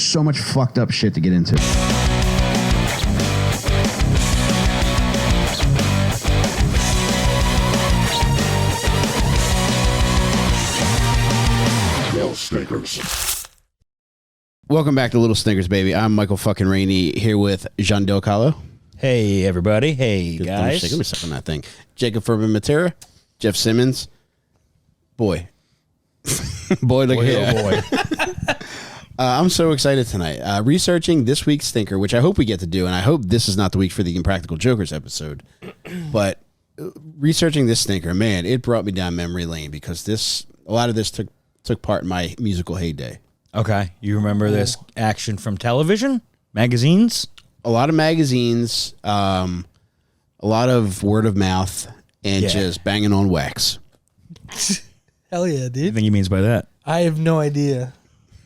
so much fucked up shit to get into. Welcome back to Little Stinkers, baby. I'm Michael fucking Rainey here with Jean Del Calo. Hey, everybody. Hey, Good, guys. Let me suck on that thing. Jacob Furman Matera, Jeff Simmons. Boy. Boy, look here. Oh, boy. I'm so excited tonight. Researching this week's stinker, which I hope we get to do, and I hope this is not the week for the Impractical Jokers episode, but researching this stinker, man, it brought me down memory lane because a lot of this took part in my musical heyday. Okay. You remember this action from television? Magazines? A lot of magazines, a lot of word of mouth, and just banging on wax. Hell yeah, What do you dude. think he means by that? I have no idea.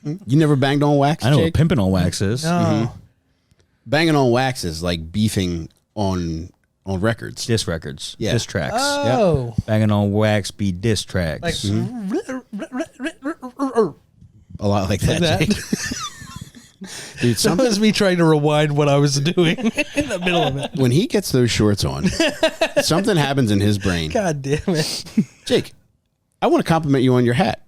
You never banged on wax, I know Jake? what pimping on wax is. No. Banging on wax is like beefing on records. Diss records. Yeah. Diss tracks. Oh. Banging on wax be diss tracks. Like, A lot like that, that. Jake. Dude, that was me trying to rewind what I was doing in the middle of it. when he gets those shorts on, something happens in his brain. God damn it. Jake, I want to compliment you on your hat.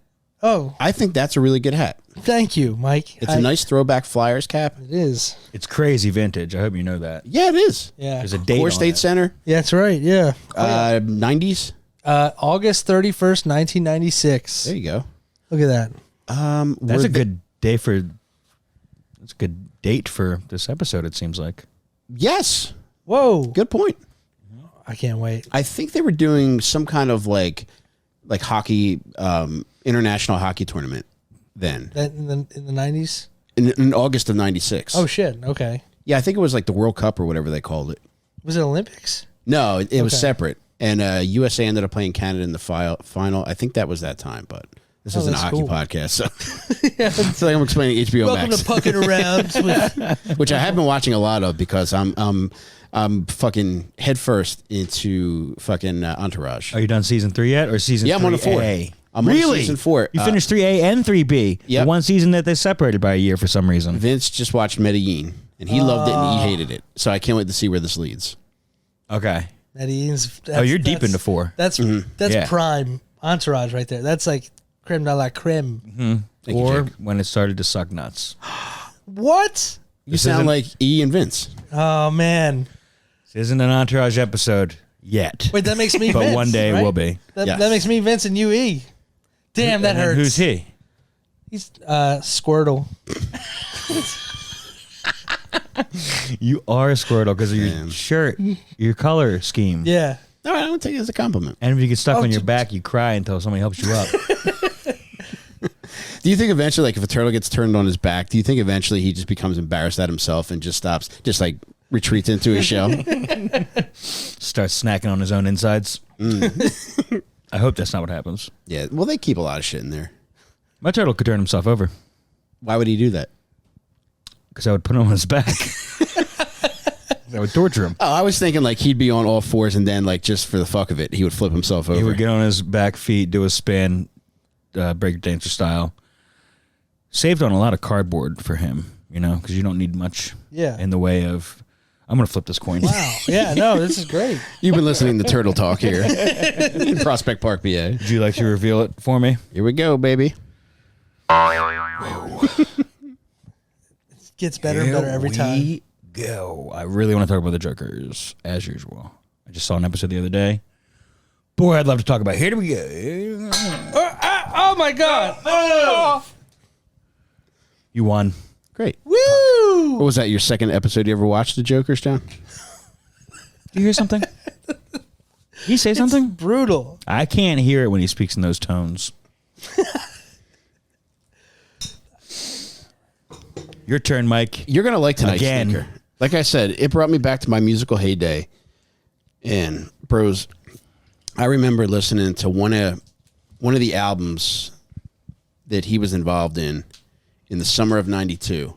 Oh, I think that's a really good hat. thank you, Mike. It's a nice throwback Flyers cap. It is. It's crazy vintage. I hope you know that. Yeah, it is. Yeah. There's a date Core on State it. Center, Yeah, that's right. Yeah. 90s. August 31st, 1996. There you go. Look at that. That's a good day for... That's a good date for this episode, it seems like. Yes. Whoa. Good point. I can't wait. I think they were doing some kind of like hockey, international hockey tournament then That in the 90s? in August of 96. Oh, shit. Okay. Yeah, I think it was like the World Cup or whatever they called it. Was it Olympics? No, it was Okay. separate. And USA ended up playing Canada in the final. I think that was that time, but this isn't a that's hockey cool. podcast. So it's like I'm explaining HBO Welcome Max, to Pucking Around with which I have been watching a lot of because I'm fucking headfirst into fucking Entourage. Are you done season 3 yet? Or season 3A? Yeah, I'm on a 4. I'm on Really? season 4. You finished 3A and 3B. Yep. The one season that they separated by a year for some reason. Vince just watched Medellin, and he loved it and he hated it. So I can't wait to see where this leads. Okay. Medellins. Oh, you're deep into 4. That's Yeah. prime Entourage right there. That's like creme de la creme. Thank you, Or Jake. when it started to suck nuts. What? You This sound isn't- like E and Vince. Oh, man. This isn't an Entourage episode yet. Wait, that makes me But Vince, one day right? it will be. That, Yes. that makes me Vince and you E. Damn, that And then hurts. Who's he? He's Squirtle. You are a Squirtle because of your Man. shirt, your color scheme. Yeah. No, I don't take it as a compliment. And if you get stuck Oh, on your t- back, you cry until somebody helps you up. Do you think eventually, like if a turtle gets turned on his back, do you think eventually he just becomes embarrassed at himself and just stops, just like retreats into his shell? Starts snacking on his own insides. I hope that's not what happens. Yeah. Well, they keep a lot of shit in there. My turtle could turn himself over Why would he do that? because I would put him on his back. I would torture him. Oh, I was thinking like he'd be on all fours and then like just for the fuck of it, he would flip himself over. He would get on his back feet, do a spin, breakdancer style. Saved on a lot of cardboard for him, you know, because you don't need much Yeah. in the way of... I'm going to flip this coin. Wow. Yeah, no, this is great. You've been listening to Turtle Talk here in Prospect Park, PA. Would you like to reveal it for me? Here we go, baby. Gets better and better every time. We go. I really want to talk about the Jokers, as usual. I just saw an episode the other day. Boy, I'd love to talk about it. Here we go. Oh, my God. You won. Great. Woo. What was that, your second episode you ever watched the Jokers, John? Do you hear something? He say something? Brutal. I can't hear it when he speaks in those tones. Your turn, Mike. You're going to like tonight's Again. sneaker. Like I said, it brought me back to my musical heyday. And, bros, I remember listening to one of the albums that he was involved in the summer of 92.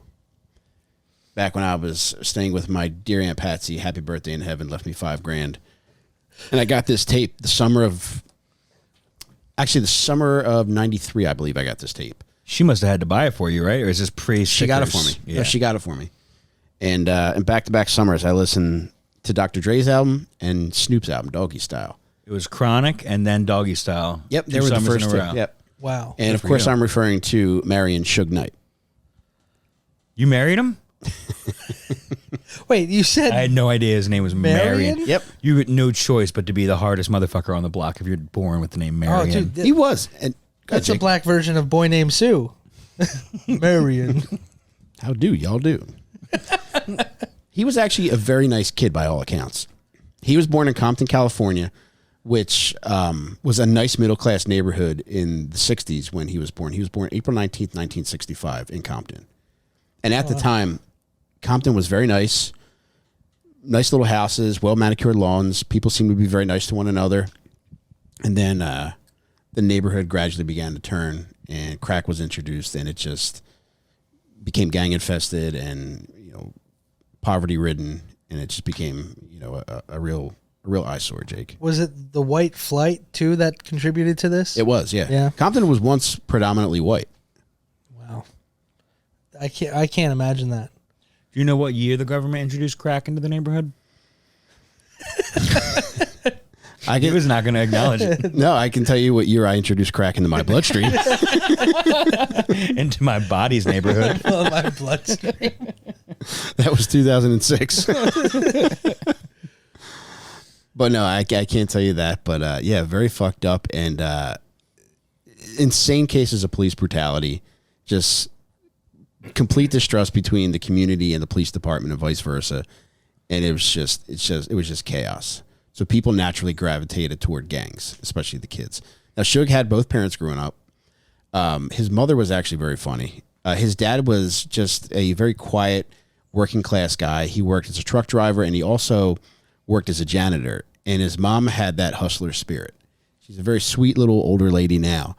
Back when I was staying with my dear Aunt Patsy, happy birthday in heaven, left me $5,000. And I got this tape the summer of 93, I believe I got this tape. She must have had to buy it for you, right? Or is this pre? She got it for me. Yeah. No, she got it for me. And in back-to-back summers, I listened to Dr. Dre's album and Snoop's album, Doggy Style. It was Chronic and then Doggy Style. Yep, Two they were the summers first in a two. row. Yep. Wow. And of course, I'm referring to Marion Suge Knight. You married him? Wait, you said I had no idea his name was Marion? Marion. Yep. You had no choice but to be the hardest motherfucker on the block if you're born with the name Marion. Oh, dude, He was. And that's a black version of Boy Named Sue. Marion. How do y'all do? He was actually a very nice kid by all accounts. He was born in Compton, California, which was a nice middle-class neighborhood in the 60s when he was born. He was born April 19th, 1965 in Compton. And at the time, Compton was very nice. Nice little houses, well-manicured lawns. People seemed to be very nice to one another. And then the neighborhood gradually began to turn, and crack was introduced, and it just became gang-infested and, poverty-ridden, and it just became, a real eyesore, Jake. Was it the white flight too that contributed to this? It was, yeah. Yeah. Compton was once predominantly white. Wow. I can't imagine that. Do you know what year the government introduced crack into the neighborhood? He was not going to acknowledge it. No, I can tell you what year I introduced crack into my bloodstream. Into my body's neighborhood. Oh, my bloodstream. That was 2006. But no, I can't tell you that. But yeah, very fucked up and insane cases of police brutality. Just complete distrust between the community and the police department and vice versa. And it was just chaos. So people naturally gravitated toward gangs, especially the kids. Now, Suge had both parents growing up. His mother was actually very funny. His dad was just a very quiet, working class guy. He worked as a truck driver, and he also worked as a janitor. And his mom had that hustler spirit. She's a very sweet little older lady now.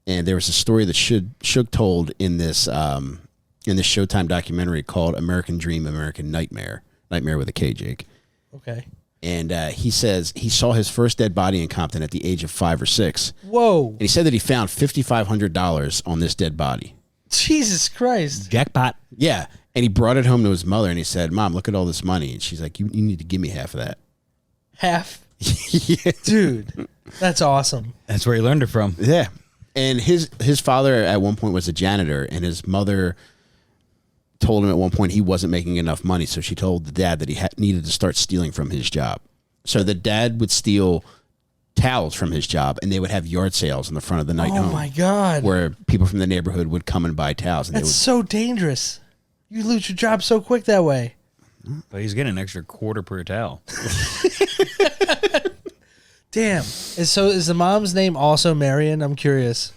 And there was a story that Suge told in this Showtime documentary called American Dream, American Nightmare. Nightmare with a K, Jake. Okay. And he says he saw his first dead body in Compton at the age of 5 or 6. Whoa. And he said that he found $5,500 on this dead body. Jesus Christ. Jackpot. Yeah. And he brought it home to his mother and he said, Mom, look at all this money. And she's like, you need to give me half of that. Half? Yeah. Dude, that's awesome. That's where he learned it from. Yeah. And his father at one point was a janitor, and his mother told him at one point he wasn't making enough money, so she told the dad that he needed to start stealing from his job. So the dad would steal towels from his job, and they would have yard sales in the front of the night home. Oh, my God. Where people from the neighborhood would come and buy towels. And That's so dangerous. You lose your job so quick that way. But he's getting an extra quarter per towel. Damn. Is the mom's name also Marion? I'm curious.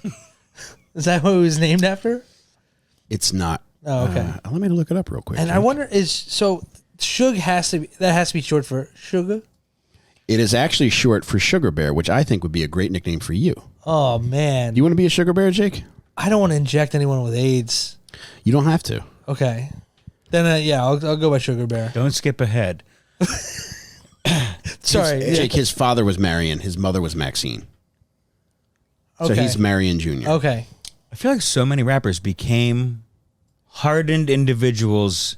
Is that who he was named after? It's not. Oh, okay. Let me look it up real quick. And I wonder, Suge has to be short for Sugar? It is actually short for Sugar Bear, which I think would be a great nickname for you. Oh, man. Do you want to be a Sugar Bear, Jake? I don't want to inject anyone with AIDS. You don't have to. Okay. Then, yeah, I'll go by Sugar Bear. Don't skip ahead. Sorry. Jake, his father was Marion. His mother was Maxine. So he's Marion Jr. Okay. I feel like so many rappers became hardened individuals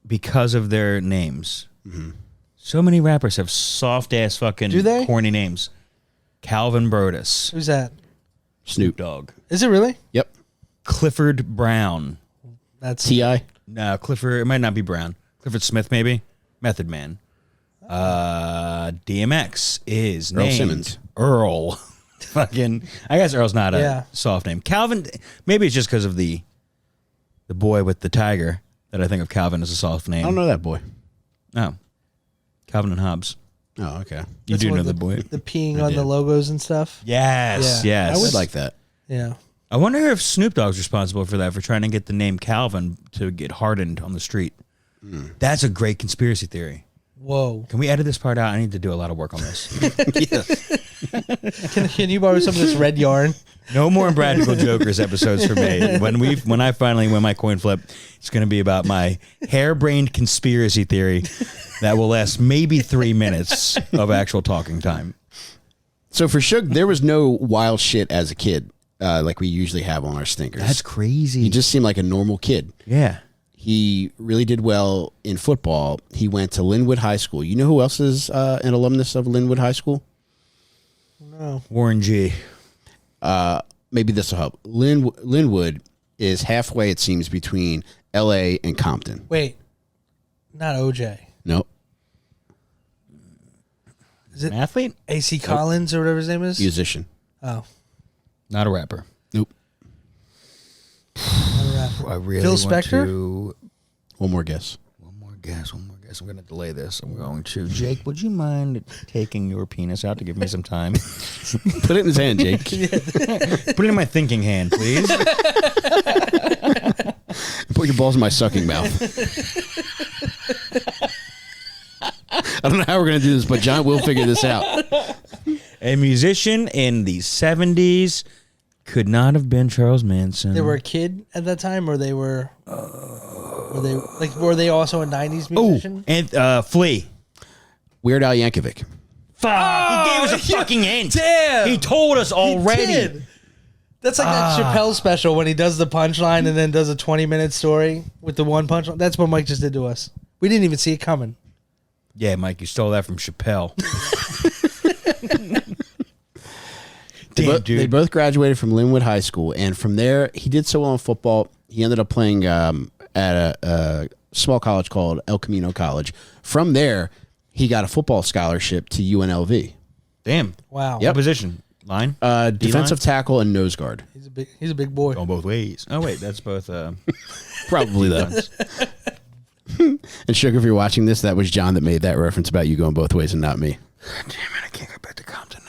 because of their names. Mm-hmm. So many rappers have soft-ass fucking Do they? corny names. Calvin Brodus. Who's that? Snoop Dogg. Is it really? Yep. Clifford Brown. That's T.I. No, Clifford. It might not be Brown. Clifford Smith, maybe. Method Man. DMX is Earl named Simmons. Earl. Fucking. I guess Earl's not a Yeah. soft name. Calvin. Maybe it's just because of the boy with the tiger that I think of Calvin as a soft name. I don't know that boy. Oh, Calvin and Hobbes. Oh, okay. You That's do one know of the boy. The peeing I on do. the logos and stuff. Yes. Yeah. Yes. I would like that. Yeah. I wonder if Snoop Dogg's responsible for that, for trying to get the name Calvin to get hardened on the street. That's a great conspiracy theory. Whoa. Can we edit this part out? I need to do a lot of work on this. Can you borrow some of this red yarn? No more Impractical Jokers episodes for me. When I finally win my coin flip, it's going to be about my harebrained conspiracy theory that will last maybe 3 minutes of actual talking time. So for Suge, there was no wild shit as a kid. like we usually have on our stinkers. That's crazy. He just seemed like a normal kid. Yeah. He really did well in football. He went to Linwood High School. You know who else is an alumnus of Linwood High School? No. Warren G. Maybe this will help. Linwood is halfway, it seems, between L.A. and Compton. Wait. Not OJ. Nope. Is it An athlete? AC Collins or whatever his name is? Musician. Oh. Not a rapper. Nope. Not a rapper. I really Phil want Spector? to... One more guess. One more guess. I'm going to delay this. I'm going to... Jake, would you mind taking your penis out to give me some time? Put it in his hand, Jake. Put it in my thinking hand, please. Put your balls in my sucking mouth. I don't know how we're going to do this, but John will figure this out. A musician in the 70s could not have been Charles Manson. They were a kid at that time, or they were they also a 90s musician? And Flea. Weird Al Yankovic. Fuck. He gave us a fucking hint. Damn. He told us already. He did. That's like that Chappelle special when he does the punchline and then does a 20-minute story with the one punchline. That's what Mike just did to us. We didn't even see it coming. Yeah, Mike, you stole that from Chappelle. They both graduated from Linwood High School, and from there, he did so well in football. He ended up playing at a small college called El Camino College. From there, he got a football scholarship to UNLV. Damn. Wow. What position? Line? Defensive tackle and nose guard. He's a big boy. Going both ways. Oh, wait, that's both... Probably, though. And Sugar, if you're watching this, that was John that made that reference about you going both ways and not me. Damn it, I can't go back to Compton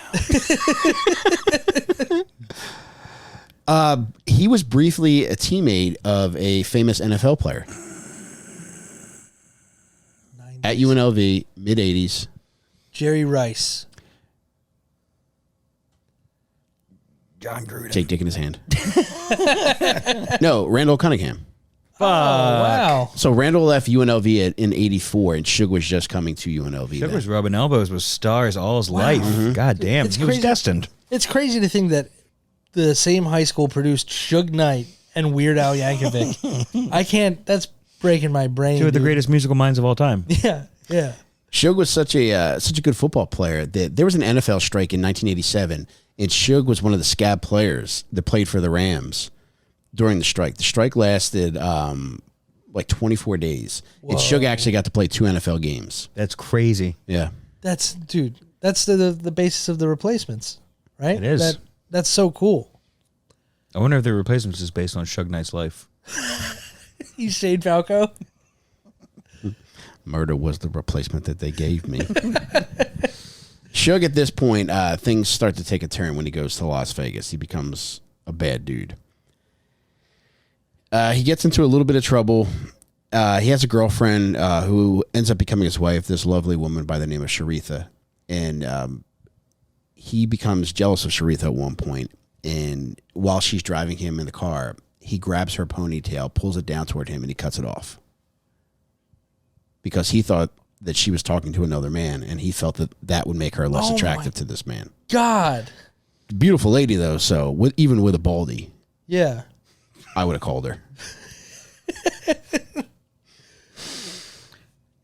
now. He was briefly a teammate of a famous NFL player 90s. at UNLV, mid-'80s. Jerry Rice. John Gruden. Jake Dick in his hand. No, Randall Cunningham. Oh, wow. So Randall left UNLV in '84, and Suge was just coming to UNLV. Suge was rubbing elbows with stars all his life. God damn, It's he was crazy. destined. It's crazy to think that the same high school produced Suge Knight and Weird Al Yankovic. I can't. That's breaking my brain. Two of the dude. greatest musical minds of all time. Yeah, yeah. Suge was such a good football player that there was an NFL strike in 1987, and Suge was one of the scab players that played for the Rams during the strike. The strike lasted like 24 days, and Suge actually got to play 2 NFL games. That's crazy. Yeah, That's the basis of the Replacements, right? It is. That's so cool. I wonder if the replacements is based on Suge Knight's life. You Shane Falco. murder was the replacement that they gave me. Suge, at this point, things start to take a turn when he goes to Las Vegas. He becomes a bad dude. He gets into a little bit of trouble. He has a girlfriend who ends up becoming his wife, this lovely woman by the name of Sharitha. And he becomes jealous of Sharitha at one point. And while she's driving him in the car, he grabs her ponytail, pulls it down toward him, and he cuts it off. Because he thought that she was talking to another man, and he felt that that would make her less attractive to this man. God. Beautiful lady, though, so even with a baldy, Yeah. I would have called her.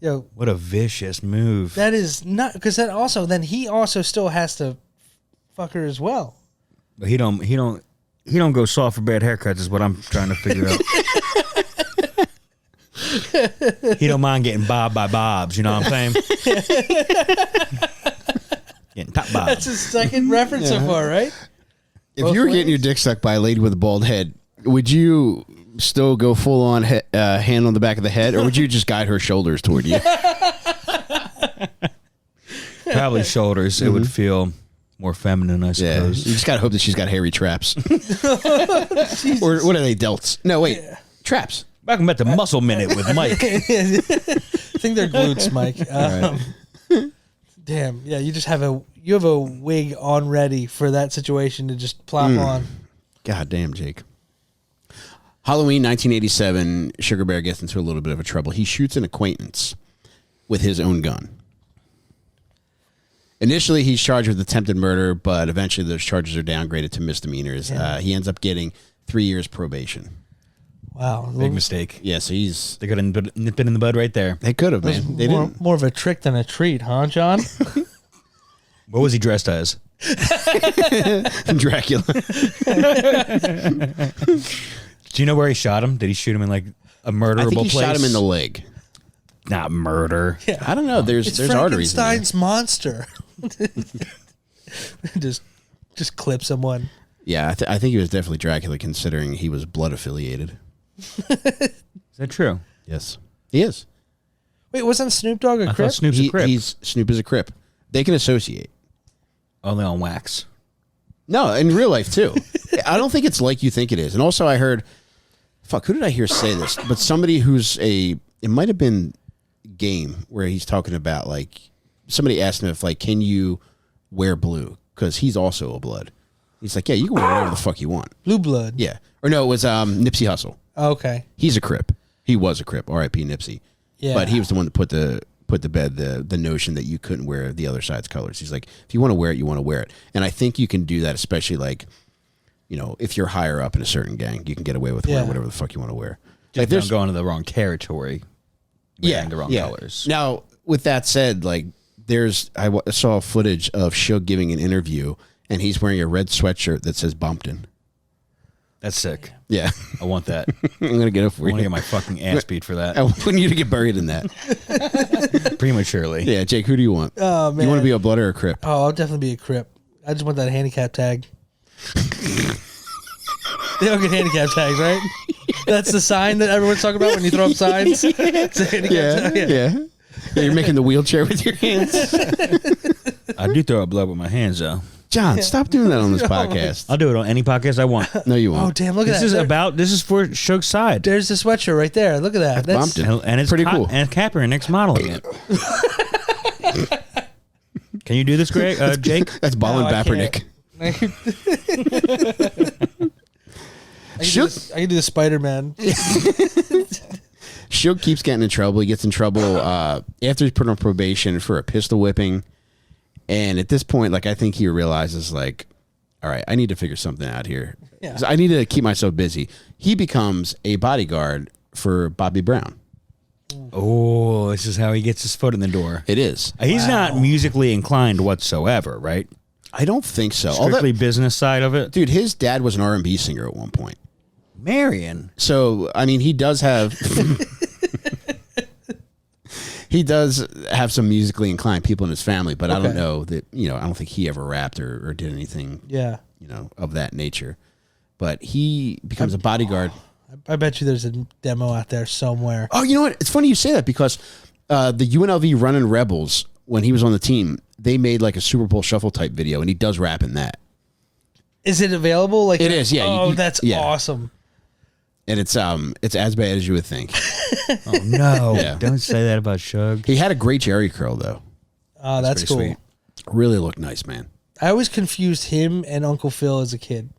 Yo, What a vicious move. that is not because then he also still has to fuck her as well. But he don't go soft for bad haircuts is what I'm trying to figure out. He don't mind getting bobbed by bobs, you know what I'm saying? Getting top bobbed. That's his second reference so far, right? If Both you were getting ways? your dick sucked by a lady with a bald head, would you still go full on hand on the back of the head, or would you just guide her shoulders toward you? Probably shoulders. It would feel more feminine, I Yeah, you suppose. just gotta hope that she's got hairy traps. Or what are they, delts? No, wait, traps. Welcome back to Muscle Minute with Mike. I think they're glutes, Mike. right. Damn. Yeah, you have a wig on ready for that situation to just plop on. God damn, Jake. Halloween 1987, Sugar Bear gets into a little bit of a trouble. He shoots an acquaintance with his own gun. Initially, he's charged with attempted murder, but eventually those charges are downgraded to misdemeanors. Yeah. He ends up getting 3 years probation. Wow. Big mistake. Yeah, so he's... They could have nipped it in the bud right there. They could have, man. They didn't. More of a trick than a treat, huh, John? What was he dressed as? Dracula. Do you know where he shot him? Did he shoot him in like a murderable I think he place? shot him in the leg. Not murder. Yeah. I don't know. There's arteries in there. Frankenstein's monster. just clip someone. Yeah, I think he was definitely Dracula, considering he was blood affiliated. Is that true? Yes, he is. Wait, wasn't Snoop Dogg a I Crip? thought Snoop's a Crip. Snoop is a Crip. They can associate. Only on wax. No, in real life too. I don't think it's like you think it is. And also, I heard, who did I hear say this? But somebody it might have been Game, where he's talking about, like, somebody asked him if, like, can you wear blue? Because he's also a blood. He's like, yeah, you can wear whatever the fuck you want. Blue blood. Yeah. Or no, it was Nipsey Hussle. Okay. He's a Crip. He was a Crip. R.I.P. Nipsey. Yeah. But he was the one that put to bed the notion that you couldn't wear the other side's colors. He's like, if you want to wear it, you want to wear it. And I think you can do that, especially, like, you know, if you're higher up in a certain gang, you can get away with wearing whatever the fuck you want to wear. Like, don't go into the wrong territory. Wearing the wrong colors. Now, with that said, like, I saw footage of Suge giving an interview, and he's wearing a red sweatshirt that says Bumpton. That's sick. Yeah. I want that. I'm gonna get it for I want to you. get my fucking ass beat for that. I want you to get buried in that. Prematurely. Yeah, Jake, who do you want? Oh, man. You want to be a blood or a Crip? Oh, I'll definitely be a Crip. I just want that handicap tag. They don't get handicap tags, right? That's the sign that everyone's talking about when you throw up signs. It's a handicap tag. Yeah, you're making the wheelchair with your hands. I do throw up blood with my hands, though. John, stop doing that on this podcast. I'll do it on any podcast I want. No, you Oh, won't. damn, look at This that. this is for Suge's side. There's the sweatshirt right there. Look at that. That's Bumpton. And it's pretty cool. And Capper Nick's modeling it. Can you do this, Greg? Jake? That's Ballin' No, I Bappernick. I can do the Spider-Man. Suge keeps getting in trouble. He gets in trouble after he's put on probation for a pistol whipping. And at this point, like, I think he realizes, like, all right, I need to figure something out here. Yeah. 'Cause I need to keep myself busy. He becomes a bodyguard for Bobby Brown. Oh, this is how he gets his foot in the door. It is. He's not musically inclined whatsoever, right? I don't think so. Strictly business side of it. Dude, his dad was an R&B singer at one point. Marion. So, I mean, he does have... He does have some musically inclined people in his family, but I don't know that, you know, I don't think he ever rapped or did anything, Yeah. you know, of that nature. But he becomes a bodyguard. I bet you there's a demo out there somewhere. Oh, you know what? It's funny you say that, because the UNLV Running Rebels, when he was on the team, they made like a Super Bowl shuffle type video, and he does rap in that. Is it available? Like, It is, yeah. Oh, that's yeah. awesome. And it's as bad as you would think. Oh, no. Yeah. Don't say that about Suge. He had a great Jerry curl, though. Oh, that's pretty cool. sweet. Really looked nice, man. I always confused him and Uncle Phil as a kid.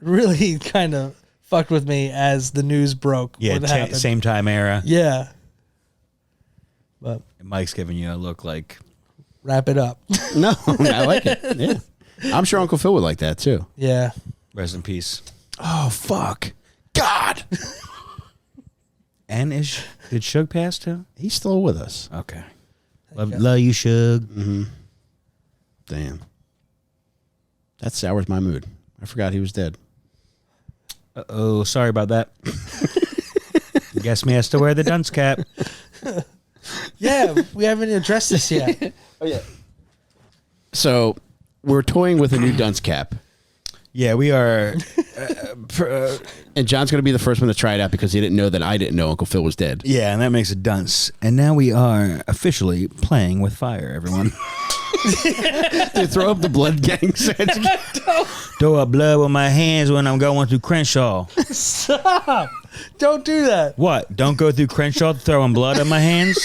Really kind of fucked with me as the news broke. Yeah, when it happened. same time era. Yeah. But Mike's giving you a look like... wrap it up. No, I like it. Yeah. I'm sure Uncle Phil would like that, too. Yeah. Rest in peace. Oh, fuck. God. And did Suge pass too? He's still with us. Okay. Love you, Suge. Damn. That sours my mood. I forgot he was dead. Oh, sorry about that. Guess me has to wear the dunce cap. Yeah, we haven't addressed this yet. So we're toying with a new dunce cap. Yeah, we are. And John's going to be the first one to try it out, because he didn't know that I didn't know Uncle Phil was dead. Yeah, and that makes a dunce. And now we are officially playing with fire, everyone. They throw up the blood gang set. Throw up blood with my hands when I'm going through Crenshaw. Stop. Don't do that. What? Don't go through Crenshaw throwing blood on my hands?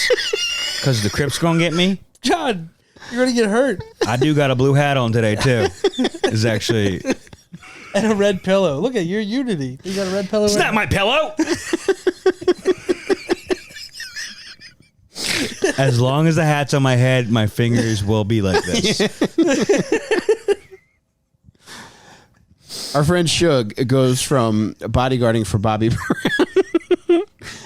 Because the Crips going to get me? John, you're going to get hurt. I do got a blue hat on today, too. It's actually... And a red pillow. Look at your Unity. You got a red pillow. It's not my pillow. As long as the hat's on my head, my fingers will be like this. Our friend Suge goes from bodyguarding for Bobby Brown.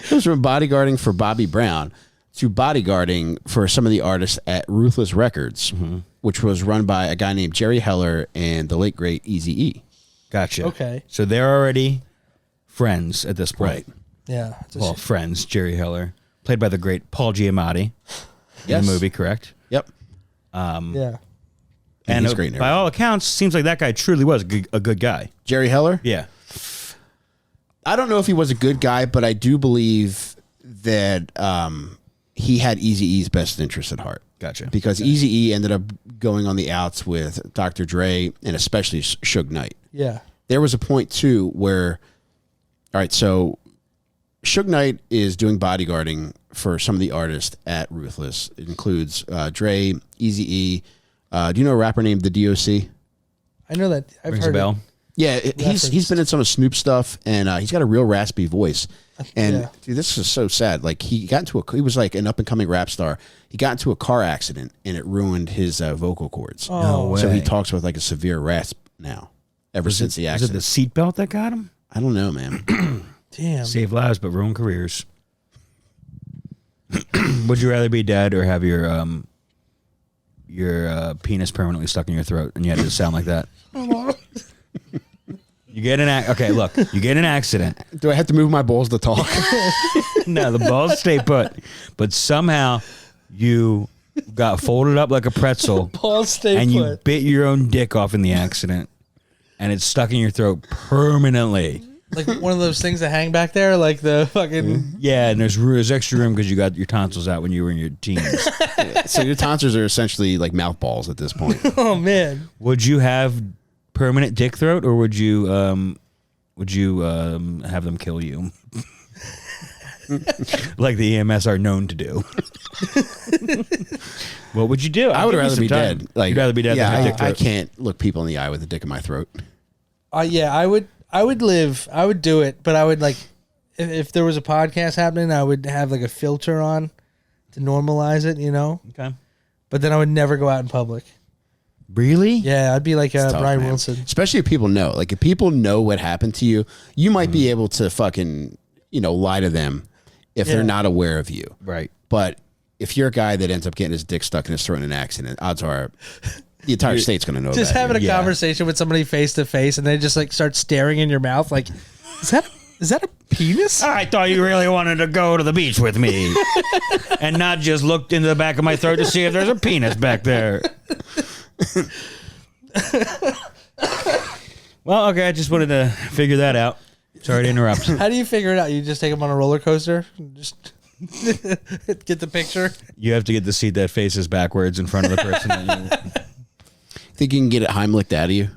Goes from bodyguarding for Bobby Brown to bodyguarding for some of the artists at Ruthless Records, which was run by a guy named Jerry Heller and the late great Eazy-E. Gotcha. Okay. So they're already friends at this point. Right. Yeah. Well, friends. Jerry Heller, played by the great Paul Giamatti in the movie, correct? Yep. Yeah. And he's great in by all accounts, seems like that guy truly was a good guy. Jerry Heller? Yeah. I don't know if he was a good guy, but I do believe that he had Eazy-E's best interest at heart. Gotcha. Because Eazy-E ended up going on the outs with Dr. Dre and especially Suge Knight. Yeah. There was a point, too, where, all right, so Suge Knight is doing bodyguarding for some of the artists at Ruthless. It includes Dre, Eazy-E. Do you know a rapper named The DOC? I know that. I've Rings heard a bell. Yeah, he's been in some of Snoop stuff, and he's got a real raspy voice. And Yeah. dude, this is so sad. Like he was like an up and coming rap star. He got into a car accident, and it ruined his vocal cords. No way. So he talks with like a severe rasp now. Ever since the Was it accident, the seatbelt that got him? I don't know, man. Damn. Save lives, but ruin careers. Would you rather be dead or have your penis permanently stuck in your throat and you had to sound like that? You get you get in an accident. Do I have to move my balls to talk? No, the balls stay put, but somehow you got folded up like a pretzel Balls stay and you put. bit your own dick off in the accident, and it's stuck in your throat permanently. Like one of those things that hang back there, like the fucking. Yeah, and there's extra room because you got your tonsils out when you were in your teens. So your tonsils are essentially like mouth balls at this point. Oh man. Would you have permanent dick throat, or would you have them kill you, like the EMS are known to do? What would you do? I would rather be dead. Like you'd rather be dead than have dick I throat. can't look people in the eye with a dick in my throat. Yeah, I would live. I would do it, but I would like if there was a podcast happening, I would have like a filter on to normalize it, you know. Okay. But then I would never go out in public. Really? Yeah, I'd be like Tough, Brian man. Wilson. Especially if people know. Like if people know what happened to you, you might be able to fucking, lie to them if Yeah. they're not aware of you. Right. But if you're a guy that ends up getting his dick stuck in his throat in an accident, odds are the entire state's going to know Just about having you. a conversation with somebody face to face, and they just like start staring in your mouth, like, is that a penis? I thought you really wanted to go to the beach with me and not just looked into the back of my throat to see if there's a penis back there. Well, okay, I just wanted to figure that out. Sorry to interrupt. How do you figure it out? You just take them on a roller coaster, just get the picture. You have to get the seat that faces backwards in front of the person. That you... Think you can get it Heimlicked out of you?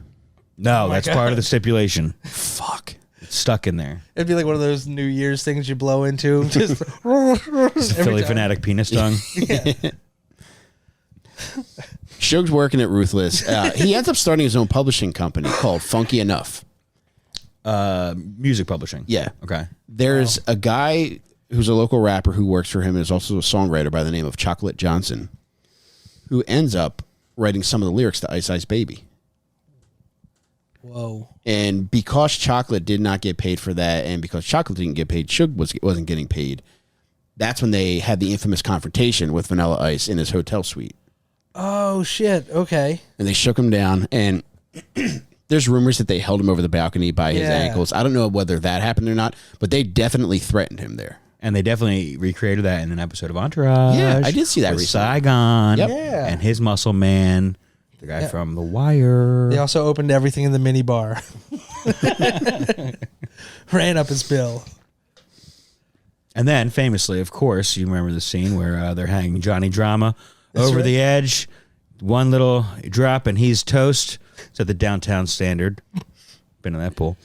No, that's part of the stipulation. Fuck. It's stuck in there. It'd be like one of those New Year's things you blow into. Just It's a Philly fanatic penis tongue. Suge's working at Ruthless. He ends up starting his own publishing company called Funky Enough. Music publishing. Yeah. Okay. There's a guy who's a local rapper who works for him and is also a songwriter by the name of Chocolate Johnson, who ends up writing some of the lyrics to Ice Ice Baby. Whoa. And because Chocolate did not get paid for that, and because Chocolate didn't get paid, Suge wasn't getting paid, that's when they had the infamous confrontation with Vanilla Ice in his hotel suite. Oh shit. Okay. And they shook him down, and there's rumors that they held him over the balcony by his ankles. I don't know whether that happened or not, but they definitely threatened him there. And they definitely recreated that in an episode of Entourage. Yeah, I did see that with recently. Saigon. Yep. Yeah. And his muscle man, the guy from The Wire. They also opened everything in the mini bar. Ran up his bill. And then, famously, of course, you remember the scene where they're hanging Johnny Drama over the edge. One little drop and he's toast. It's at the Downtown Standard. Been in that pool.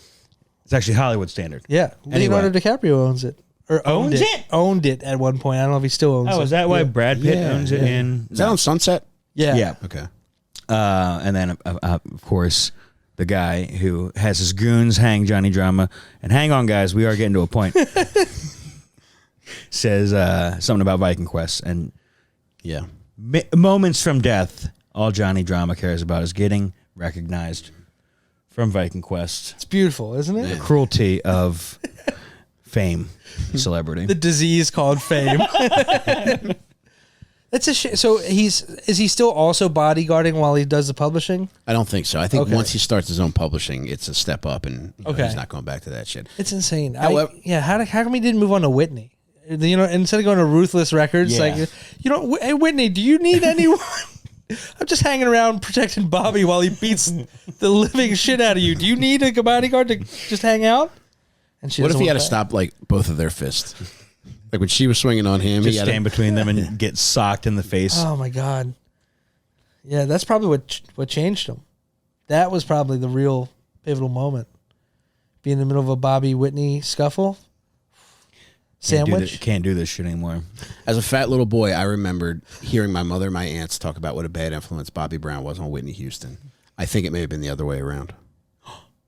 It's actually Hollywood Standard. Yeah. Anyway. Leonardo DiCaprio owns it. Or Owns it? Owned it at one point. I don't know if he still owns it. Oh, is that why Yeah. Brad Pitt Yeah, owns it yeah. in? Is that on Sunset? Yeah. Yeah. Okay. And then, of course, the guy who has his goons hang Johnny Drama. And hang on, guys, we are getting to a point. Says something about Viking Quest. And Yeah. Moments from death. All Johnny Drama cares about is getting recognized from Viking Quest. It's beautiful, isn't it? The cruelty of fame, celebrity. The disease called fame. That's a shit. So is he still also bodyguarding while he does the publishing? I don't think so. I think Okay. once he starts his own publishing, it's a step up, and Okay. he's not going back to that shit. It's insane. However- How come he didn't move on to Whitney? You know, instead of going to Ruthless Records, Yeah. like, hey Whitney, do you need anyone? I'm just hanging around protecting Bobby while he beats the living shit out of you. Do you need a bodyguard to just hang out? And she What if doesn't he had want to that. stop like both of their fists? Like when she was swinging on him, Just he had stand between them and get socked in the face. Oh my god. Yeah, that's probably what changed him. That was probably the real pivotal moment. Be in the middle of a Bobby Whitney scuffle. Sandwich. Can't do this shit anymore. As a fat little boy, I remembered hearing my mother and my aunts talk about what a bad influence Bobby Brown was on Whitney Houston. I think it may have been the other way around.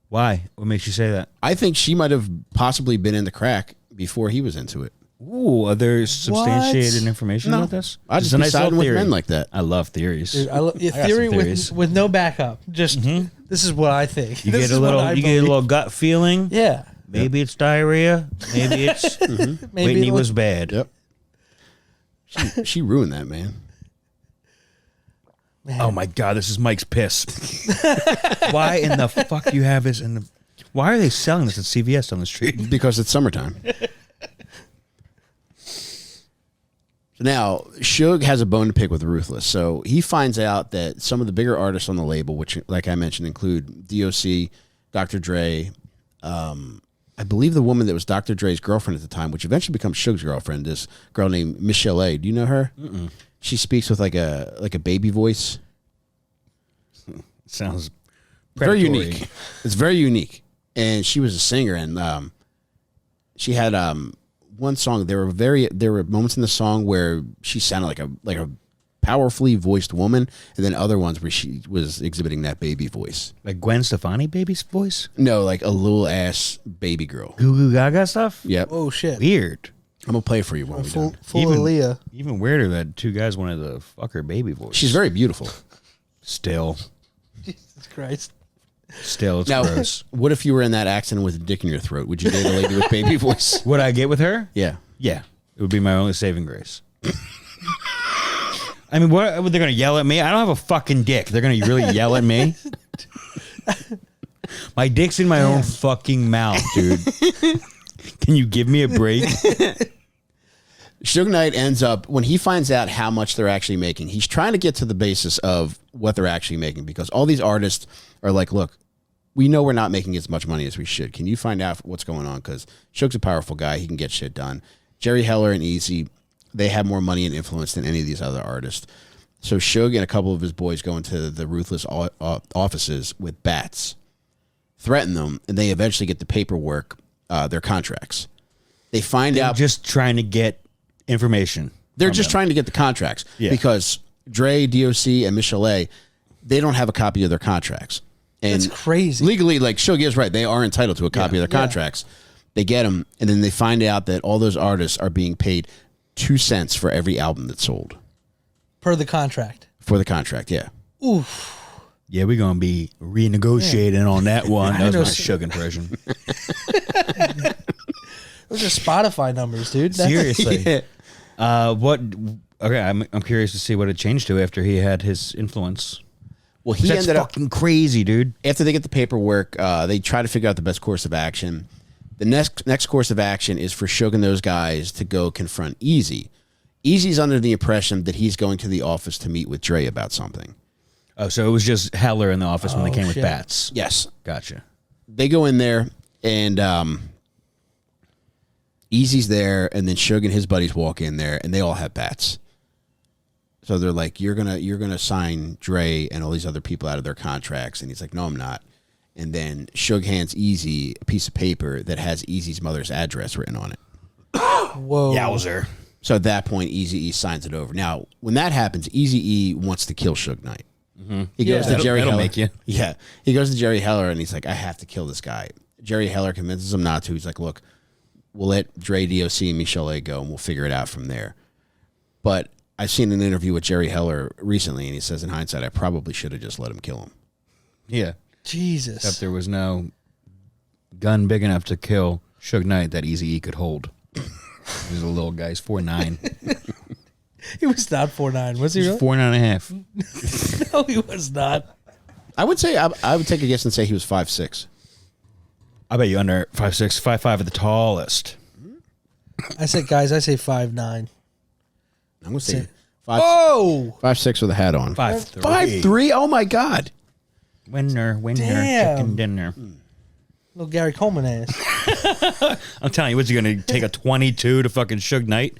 Why? What makes you say that? I think she might have possibly been into crack before he was into it. Ooh, are there substantiated information No. about this? I It's just a be nice siding little with theory. men like that. I love theories. Dude, I love got some theory theories. with no backup. Just this is what I think. You This get a is what little, I you get a believe. little gut feeling. Yeah. Maybe it's diarrhea. Maybe it's Maybe Whitney it was bad. Yep. She ruined that, man. Man. Oh my god, this is Mike's piss. Why in the fuck do you have this in the? Why are they selling this at CVS on the street? Because it's summertime. So now, Suge has a bone to pick with Ruthless. So he finds out that some of the bigger artists on the label, which, like I mentioned, include DOC, Dr. Dre, I believe the woman that was Dr. Dre's girlfriend at the time, which eventually becomes Suge's girlfriend, this girl named Michelle A. Do you know her? Mm-mm. She speaks with like a baby voice. Sounds Very predatory. unique. It's very unique. And she was a singer, and she had one song. There were moments in the song where she sounded like a powerfully voiced woman, and then other ones where she was exhibiting that baby voice. Like Gwen Stefani baby's voice? No, like a little ass baby girl. Goo Goo Gaga stuff? Yep. Oh shit. Weird. I'm gonna play it for you when we're Full done. of Leah. Even weirder that two guys wanted to fuck her baby voice. She's very beautiful. Still, Jesus Christ. it's Now, gross. what if you were in that accident with a dick in your throat? Would you date a lady with baby voice? Would I get with her? Yeah. Yeah. It would be my only saving grace. I mean, what? They're going to yell at me? I don't have a fucking dick. They're going to really yell at me? My dick's in my own fucking mouth, dude. Can you give me a break? Suge Knight ends up, when he finds out how much they're actually making, he's trying to get to the basis of what they're actually making, because all these artists are like, look, we know we're not making as much money as we should. Can you find out what's going on? Because Suge's a powerful guy. He can get shit done. Jerry Heller and Easy, they have more money and influence than any of these other artists. So Suge and a couple of his boys go into the Ruthless offices with bats, threaten them, and they eventually get the paperwork, their contracts. They find out... Just trying to get information. They're from just them. trying to get the contracts, Yeah. because Dre, DOC, and Michelle A, they don't have a copy of their contracts. And That's crazy. legally, like Suge is right, they are entitled to a copy of their Yeah. contracts. They get them, and then they find out that all those artists are being paid 2 cents for every album that's sold Per the contract. for the contract. Yeah, Oof. Yeah, we're going to be renegotiating on that one. That was know my so- Suge impression. Those are Spotify numbers, dude. That's- Seriously. What? Okay, I'm curious to see what it changed to after he had his influence. well, he That's ended up fucking crazy, dude. after they get the paperwork. They try to figure out the best course of action. The next course of action is for Suge and those guys to go confront Easy. Easy's under the impression that he's going to the office to meet with Dre about something. Oh, so it was just Heller in the office when they Oh, came with shit. bats. Yes. Gotcha. They go in there, and Easy's there, and then Suge and his buddies walk in there, and they all have bats. So they're like, "You're gonna sign Dre and all these other people out of their contracts," and he's like, "No, I'm not." And then Suge hands Easy a piece of paper that has Easy's mother's address written on it. Whoa. Yowzer. So at that point, Eazy-E signs it over. Now, when that happens, Eazy-E wants to kill Suge Knight. He goes Yeah. to Jerry That'll Heller. make you. Yeah. He goes to Jerry Heller, and he's like, I have to kill this guy. Jerry Heller convinces him not to. He's like, look, we'll let Dre, DOC, and Michelle A go, and we'll figure it out from there. But I've seen an interview with Jerry Heller recently, and he says, in hindsight, I probably should have just let him kill him. Yeah. Jesus. Except there was no gun big enough to kill Suge Knight that Eazy-E could hold. He was a little guy. He's 4'9". He was not 4'9", was he He's really? 4'9.5". No, he was not. I would say I would take a guess and say he was 5'6". I bet you under 5'6", 5'5" at the tallest. I say 5'9". I'm gonna say 5'6" with a hat on. 5'3". 5'3". Oh my God. Winner, Damn. chicken dinner. Little Gary Coleman ass. I'm telling you, what's he going to take a 22 to fucking Suge Knight?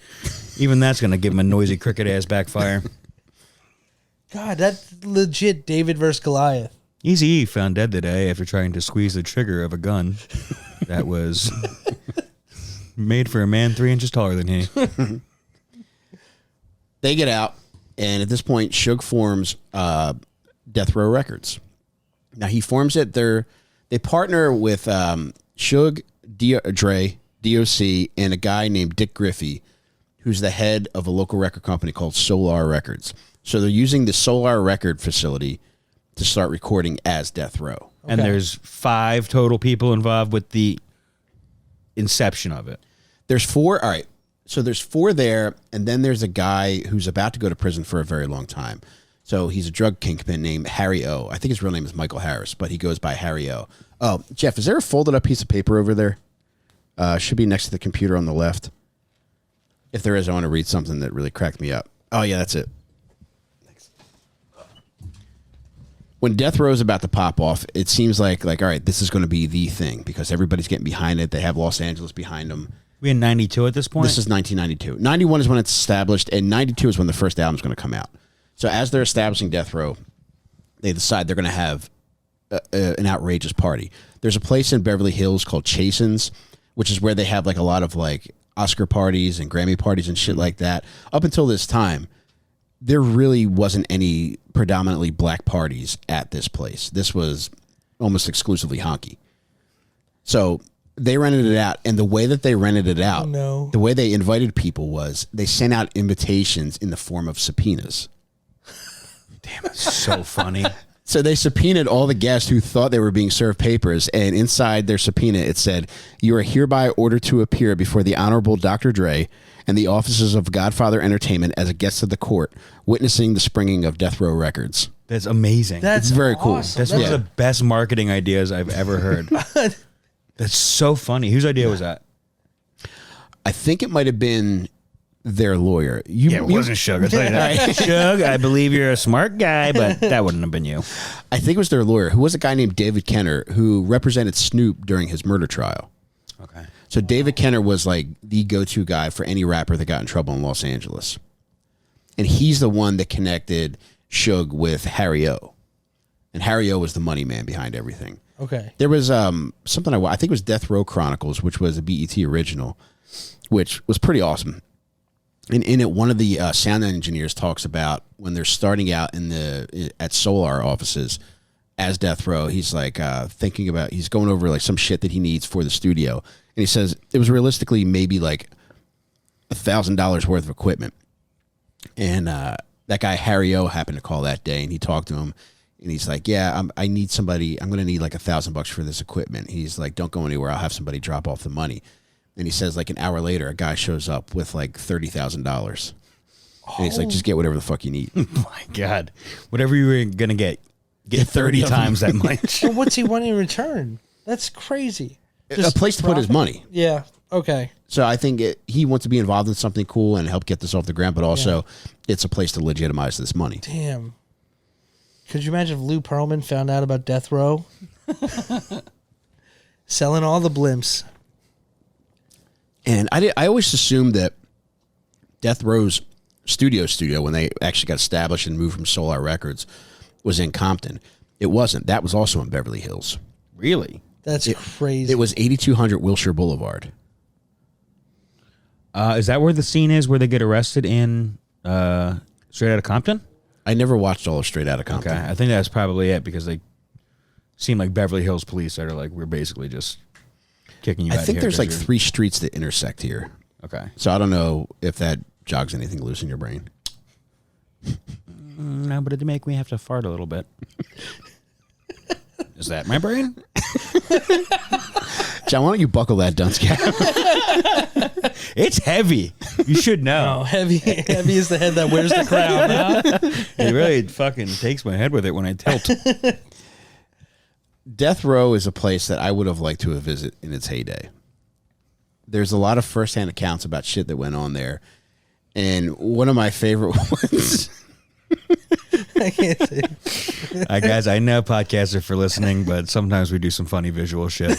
Even that's going to give him a noisy cricket ass backfire. God, that's legit David versus Goliath. Eazy-E found dead today after trying to squeeze the trigger of a gun that was made for a man 3 inches taller than he. They get out, and at this point, Suge forms Death Row Records. Now he forms it. They partner with Suge, Dre, DOC, and a guy named Dick Griffey, who's the head of a local record company called Solar Records. So they're using the Solar record facility to start recording as Death Row. Okay. And there's 5 total people involved with the inception of it. There's 4. All right. So there's 4 there, and then there's a guy who's about to go to prison for a very long time. So he's a drug kingpin named Harry O. I think his real name is Michael Harris, but he goes by Harry O. Oh, Jeff, is there a folded up piece of paper over there? Should be next to the computer on the left. If there is, I want to read something that really cracked me up. Oh, yeah, that's it. Thanks. When Death Row is about to pop off, it seems like, all right, this is going to be the thing because everybody's getting behind it. They have Los Angeles behind them. We in 92 at this point? This is 1992. 91 is when it's established, and 92 is when the first album's going to come out. So as they're establishing Death Row, they decide they're going to have an outrageous party. There's a place in Beverly Hills called Chasen's, which is where they have like a lot of like Oscar parties and Grammy parties and shit like that. Up until this time, there really wasn't any predominantly black parties at this place. This was almost exclusively honky. So they rented it out, and the way that they rented it out, the way they invited people was they sent out invitations in the form of subpoenas. Damn, it's so funny. So they subpoenaed all the guests who thought they were being served papers, and inside their subpoena it said, "You are hereby ordered to appear before the Honorable Dr. Dre and the offices of Godfather Entertainment as a guest of the court, witnessing the springing of Death Row Records." That's amazing. That's it's very cool. awesome. That's one of the best marketing ideas I've ever heard. That's so funny. Whose idea was that? I think it might have been their lawyer. It wasn't Suge. I'll tell you that. Suge, I believe you're a smart guy, but that wouldn't have been you. I think it was their lawyer, who was a guy named David Kenner, who represented Snoop during his murder trial. Okay. So David Kenner was like the go-to guy for any rapper that got in trouble in Los Angeles. And he's the one that connected Suge with Harry O. And Harry O was the money man behind everything. Okay. There was something I think it was Death Row Chronicles, which was a BET original, which was pretty awesome. And in it, one of the sound engineers talks about when they're starting out at Solar offices as Death Row. He's like he's going over like some shit that he needs for the studio, and he says it was realistically maybe like $1,000 worth of equipment. And that guy Harry O happened to call that day, and he talked to him, and he's like, "Yeah, I need somebody. I'm going to need like $1,000 for this equipment." He's like, "Don't go anywhere. I'll have somebody drop off the money." And he says, like an hour later, a guy shows up with like $30,000. And he's like, "Just get whatever the fuck you need." Oh my God. Whatever you were going to get 30 times that much. Well, what's he want in return? That's crazy. A place to put his money. Yeah. Okay. So I think he wants to be involved in something cool and help get this off the ground, but also it's a place to legitimize this money. Damn. Could you imagine if Lou Pearlman found out about Death Row? Selling all the blimps. And I always assumed that Death Row's studio, when they actually got established and moved from Solar Records, was in Compton. It wasn't. That was also in Beverly Hills. Really? That's crazy. It was 8200 Wilshire Boulevard. Is that where the scene is where they get arrested in Straight Outta Compton? I never watched all of Straight Outta Compton. Okay, I think that's probably it because they seem like Beverly Hills police that are like, we're basically just kicking you out of here. I think there's like 3 streets that intersect here. Okay. So I don't know if that jogs anything loose in your brain. No, but it make me have to fart a little bit. Is that my brain? John, why don't you buckle that dunce cap? It's heavy. You should know. Oh, heavy is the head that wears the crown. Huh? It really fucking takes my head with it when I tilt. Death Row is a place that I would have liked to have visited in its heyday. There's a lot of firsthand accounts about shit that went on there. And one of my favorite ones... I can't say. Guys, I know podcasts are for listening, but sometimes we do some funny visual shit.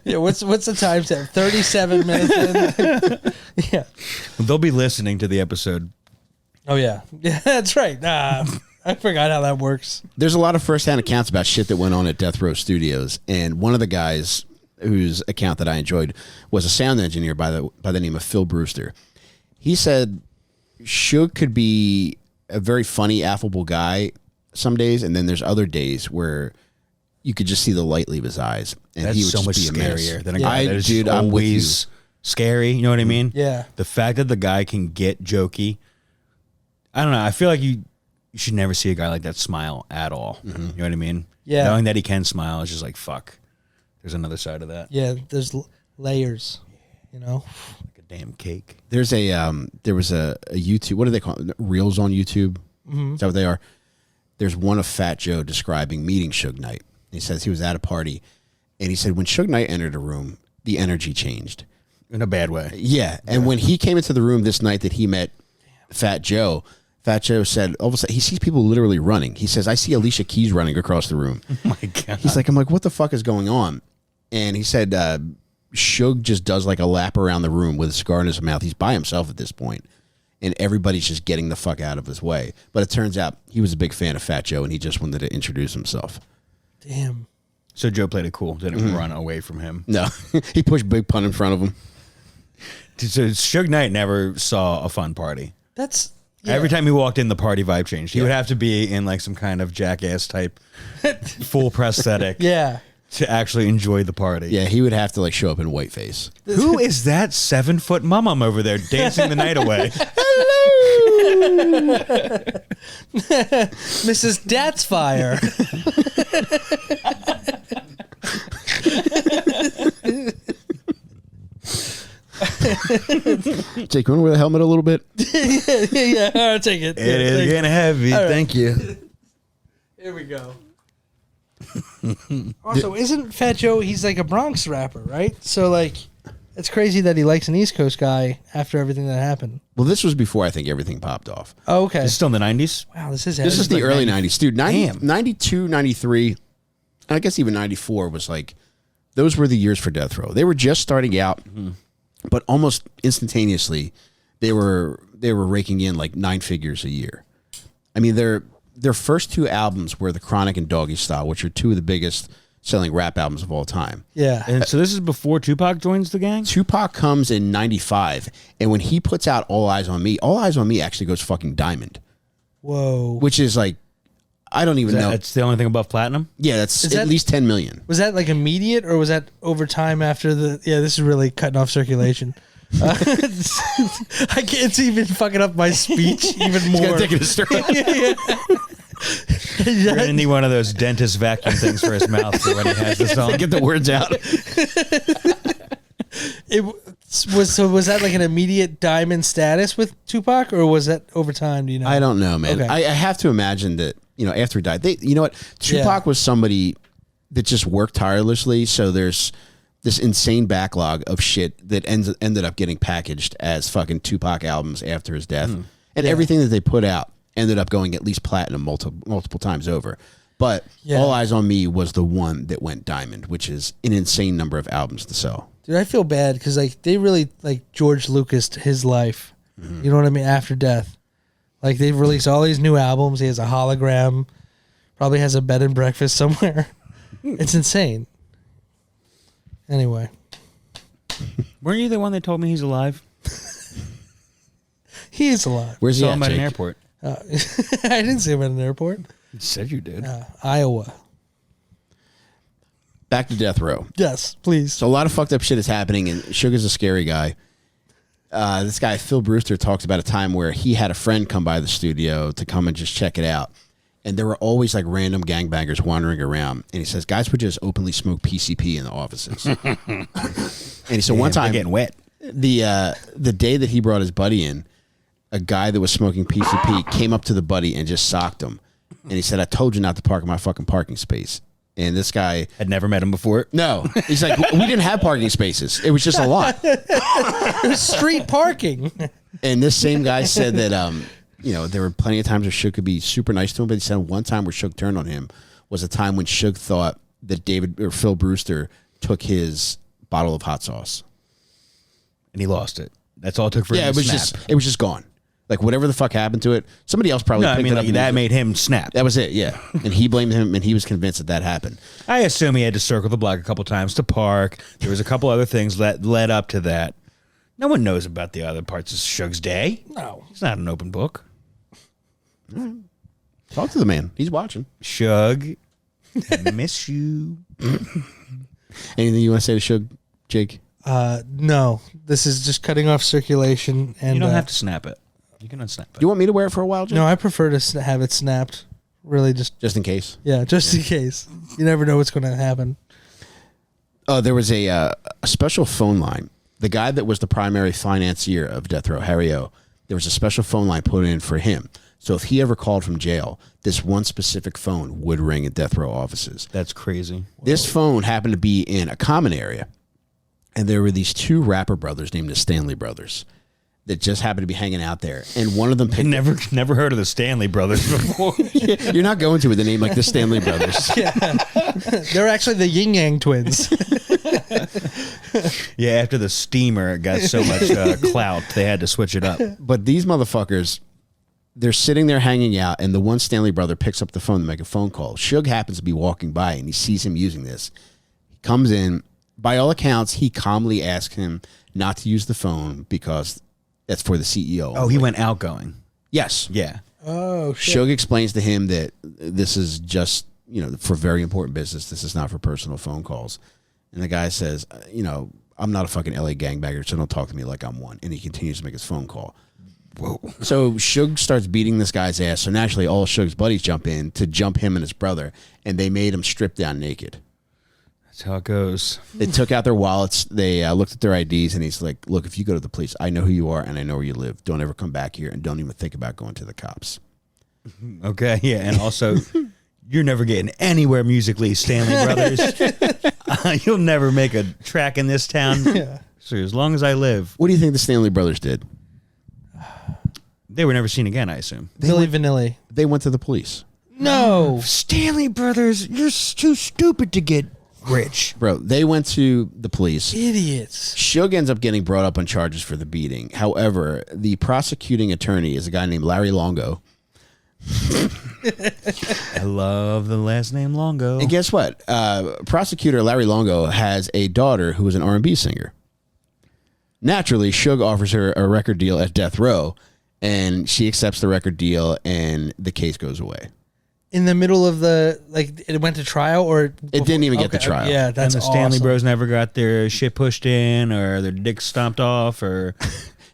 Yeah, what's the time stamp? 37 minutes in. Yeah. They'll be listening to the episode. Oh, yeah. Yeah, that's right. I forgot how that works. There's a lot of firsthand accounts about shit that went on at Death Row Studios. And one of the guys whose account that I enjoyed was a sound engineer by the name of Phil Brewster. He said Suge could be a very funny, affable guy some days, and then there's other days where you could just see the light leave his eyes, and That's he would so just much be a mess. scarier than a guy that is dude, I'm with you. always scary. You know what I mean? Yeah. The fact that the guy can get jokey, I don't know. I feel like you should never see a guy like that smile at all. You know what I mean? Yeah. Knowing that he can smile is just like, fuck. There's another side of that. Yeah, there's layers, you know? Like a damn cake. There's there was a YouTube, what do they call it? Reels on YouTube? Is that what they are? There's one of Fat Joe describing meeting Suge Knight. He says he was at a party, and he said when Suge Knight entered a room, the energy changed. In a bad way. Yeah, and when he came into the room this night that he met Fat Joe said, all of a sudden, he sees people literally running. He says, I see Alicia Keys running across the room. Oh my God. He's like, I'm like, what the fuck is going on? And he said, Suge just does like a lap around the room with a cigar in his mouth. He's by himself at this point, and everybody's just getting the fuck out of his way. But it turns out he was a big fan of Fat Joe, and he just wanted to introduce himself. Damn. So Joe played it cool. Didn't run away from him. No, he pushed Big Pun in front of him. So Suge Knight never saw a fun party. That's... Every time he walked in, the party vibe changed. He would have to be in like some kind of jackass type full prosthetic Yeah. to actually enjoy the party. Yeah, he would have to like show up in whiteface. Who is that 7-foot mum over there dancing the night away? Mrs. Datsfire. Jake, you want to wear the helmet a little bit? yeah, I'll take it. It is getting heavy. All right. Thank you. Here we go. Also, isn't Fat Joe, he's like a Bronx rapper, right? So, like, it's crazy that he likes an East Coast guy after everything that happened. Well, this was before I think everything popped off. Oh, okay. It's still in the 90s? Wow, this is The early 90s. Dude, 90 92, 93, and I guess even 94 was like, those were the years for Death Row. They were just starting out, but almost instantaneously, they were raking in like 9 figures a year. I mean, their first 2 albums were The Chronic and Doggy Style, which are 2 of the biggest selling rap albums of all time. Yeah. And so this is before Tupac joins the gang? Tupac comes in 95, and when he puts out All Eyes on Me actually goes fucking diamond. Whoa. Which is like, I don't even know. That's the only thing above platinum? Yeah, that's Is at that- least 10 million. Was that like immediate or was that over time after the... Yeah, this is really cutting off circulation. I can't even fucking up my speech even more. Take it a stroke. We're going to need one of those dentist vacuum things for his mouth for when he has this on. Get the words out. Was that like an immediate diamond status with Tupac, or was that over time? Do you know? I don't know, man. Okay. I have to imagine that, after he died, you know what? Tupac was somebody that just worked tirelessly. So there's this insane backlog of shit that ended up getting packaged as fucking Tupac albums after his death. And everything that they put out ended up going at least platinum multiple times over. But All Eyes on Me was the one that went diamond, which is an insane number of albums to sell. Dude, I feel bad because like they really like George Lucas his life. You know what I mean? After death, like they've released all these new albums. He has a hologram, probably has a bed and breakfast somewhere. It's insane. Anyway, Weren't you the one that told me he's alive? he is alive. Where's he Saw at, him at an Jake? airport. I didn't see him at an airport. You said you did. Iowa. Back to Death Row. Yes, please. So a lot of fucked up shit is happening, and Sugar's a scary guy. this guy, Phil Brewster, talks about a time where he had a friend come by the studio to come and just check it out. And there were always like random gangbangers wandering around. And he says, guys would just openly smoke PCP in the offices. And he said one time, getting wet. The day that he brought his buddy in, a guy that was smoking PCP came up to the buddy and just socked him. And he said, I told you not to park in my fucking parking space. And this guy Had never met him before. no, he's like, we didn't have parking spaces. It was just a lot. Street parking. And this same guy said that, there were plenty of times where Suge could be super nice to him, but he said one time where Suge turned on him was a time when Suge thought that Phil Brewster took his bottle of hot sauce. And he lost it. That's all it took for him to snap. It was just gone. Like whatever the fuck happened to it, somebody else probably. No, I picked mean it up like, that made him snap. That was it, yeah. And he blamed him, and he was convinced that happened. I assume he had to circle the block a couple times to park. There was a couple other things that led up to that. No one knows about the other parts of Suge's day. No. He's not an open book. Talk to the man. He's watching. Suge, I miss you. Anything you want to say to Suge, Jake? No. This is just cutting off circulation. And You don't have to snap it. You can unsnap it. You want me to wear it for a while, Jake? No, I prefer to have it snapped. Really, Just in case. just in case. You never know what's going to happen. Oh, there was a special phone line. The guy that was the primary financier of Death Row, Harry O, there was a special phone line put in for him. So if he ever called from jail, this one specific phone would ring at Death Row offices. That's crazy. This phone happened to be in a common area. And there were these two rapper brothers named the Stanley Brothers that just happened to be hanging out there. And one of them picked Never heard of the Stanley brothers before. You're not going to with a name like the Stanley Brothers. They're actually the Yin Yang twins. Yeah, after the steamer got so much clout, they had to switch it up. But these motherfuckers, they're sitting there hanging out, and the one Stanley brother picks up the phone to make a phone call. Suge happens to be walking by, and he sees him using this. He comes in. By all accounts, he calmly asks him not to use the phone because that's for the CEO. Oh, he went outgoing. Yes. Yeah. Oh, shit. Suge explains to him that this is just, for very important business. This is not for personal phone calls. And the guy says, I'm not a fucking LA gangbanger, so don't talk to me like I'm one. And he continues to make his phone call. Whoa. So Suge starts beating this guy's ass. So naturally, all Suge's buddies jump in to jump him and his brother, and they made him strip down naked. That's how it goes. They took out their wallets. They looked at their IDs, and he's like, look, if you go to the police, I know who you are, and I know where you live. Don't ever come back here, and don't even think about going to the cops. Okay, yeah, and also, you're never getting anywhere musically, Stanley Brothers. You'll never make a track in this town. Yeah. So as long as I live. What do you think the Stanley Brothers did? They were never seen again, I assume. Milli Vanilli. They went to the police. No. Stanley Brothers, you're too stupid to get rich. Bro, they went to the police. Idiots. Suge ends up getting brought up on charges for the beating. However, the prosecuting attorney is a guy named Larry Longo. I love the last name Longo. And guess what? Prosecutor Larry Longo has a daughter who is an R&B singer. Naturally, Suge offers her a record deal at Death Row, and she accepts the record deal, and the case goes away. In the middle of it went to trial, or It didn't even get to trial. Yeah, And that's the Stanley awesome. Bros never got their shit pushed in or their dicks stomped off or...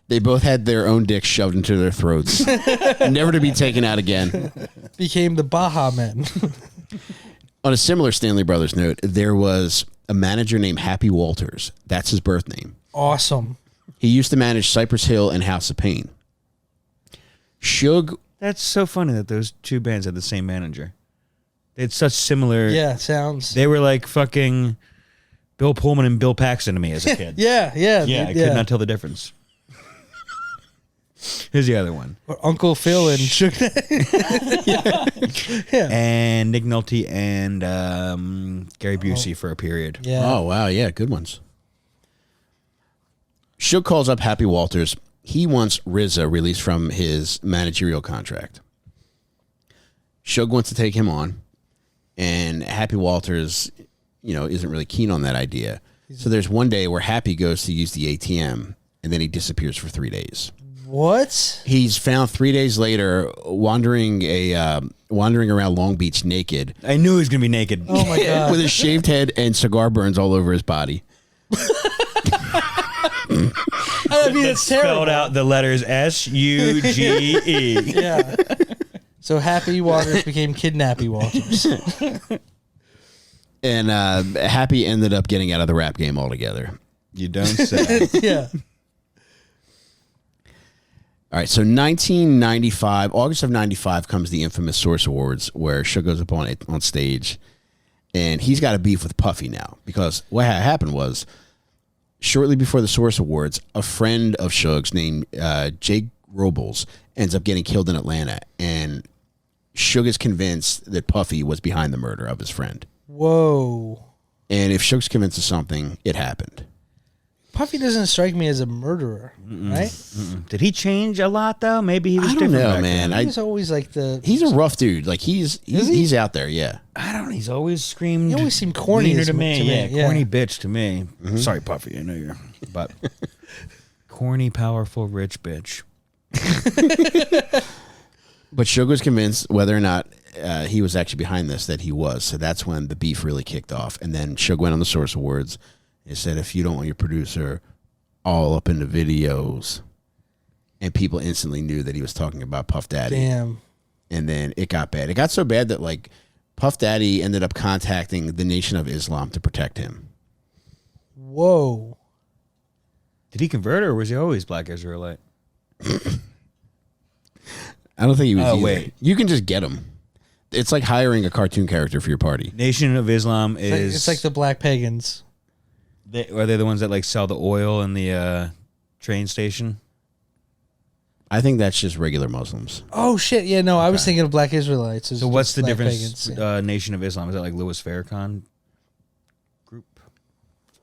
They both had their own dicks shoved into their throats, never to be taken out again. Became the Baja Men. On a similar Stanley Brothers note, there was a manager named Happy Walters. That's his birth name. Awesome. He used to manage Cypress Hill and House of Pain. Suge... That's so funny that those two bands had the same manager. They had such similar... Yeah, sounds. They were like fucking Bill Pullman and Bill Paxton to me as a kid. Yeah. Yeah, I could not tell the difference. Here's the other one. Or Uncle Phil and Suge Knight. Yeah. And Nick Nolte and Gary Busey for a period. Yeah. Oh, wow. Yeah, good ones. Suge calls up Happy Walters. He wants RZA released from his managerial contract. Suge wants to take him on, and Happy Walters, isn't really keen on that idea. So there's one day where Happy goes to use the ATM, and then he disappears for 3 days. What? He's found 3 days later wandering around Long Beach naked. I knew he was going to be naked. Oh, my God. With a shaved head and cigar burns all over his body. I mean, it's terrible. Spelled out the letters SUGE. Yeah. So Happy Waters became Kidnappy Waters. And Happy ended up getting out of the rap game altogether. You don't say. Yeah. All right, so 1995, August of 95 comes the infamous Source Awards where Suge goes up on stage, and he's got a beef with Puffy now because what happened was shortly before the Source Awards, a friend of Suge's named Jake Robles ends up getting killed in Atlanta, and Suge is convinced that Puffy was behind the murder of his friend. Whoa. And if Suge's convinced of something, it happened. Puffy doesn't strike me as a murderer, right? Did he change a lot though? Maybe he was I don't different. know, back man. then. He was always like the. He's a rough dude. Like he's out there, yeah. I don't know. He's always screamed. He always seemed corny wiener as- to me. to me, Yeah, yeah. corny bitch to me. Sorry, Puffy. I know you're, but corny, powerful, rich bitch. But Suge was convinced whether or not he was actually behind this, that he was. So that's when the beef really kicked off. And then Suge went on the Source Awards and said, if you don't want your producer all up in the videos, and people instantly knew that he was talking about Puff Daddy. Damn. And then it got bad. It got so bad that like Puff Daddy ended up contacting the Nation of Islam to protect him. Whoa. Did he convert or was he always black Israelite? I don't think he was. Oh, either. wait. You can just get him. It's like hiring a cartoon character for your party. Nation of Islam is. It's like the black pagans. Are they the ones that like sell the oil in the train station? I think that's just regular Muslims. Oh shit! Yeah, no, I was thinking of black Israelites. So what's the Black difference? pagans, yeah. Nation of Islam, is that like Louis Farrakhan group?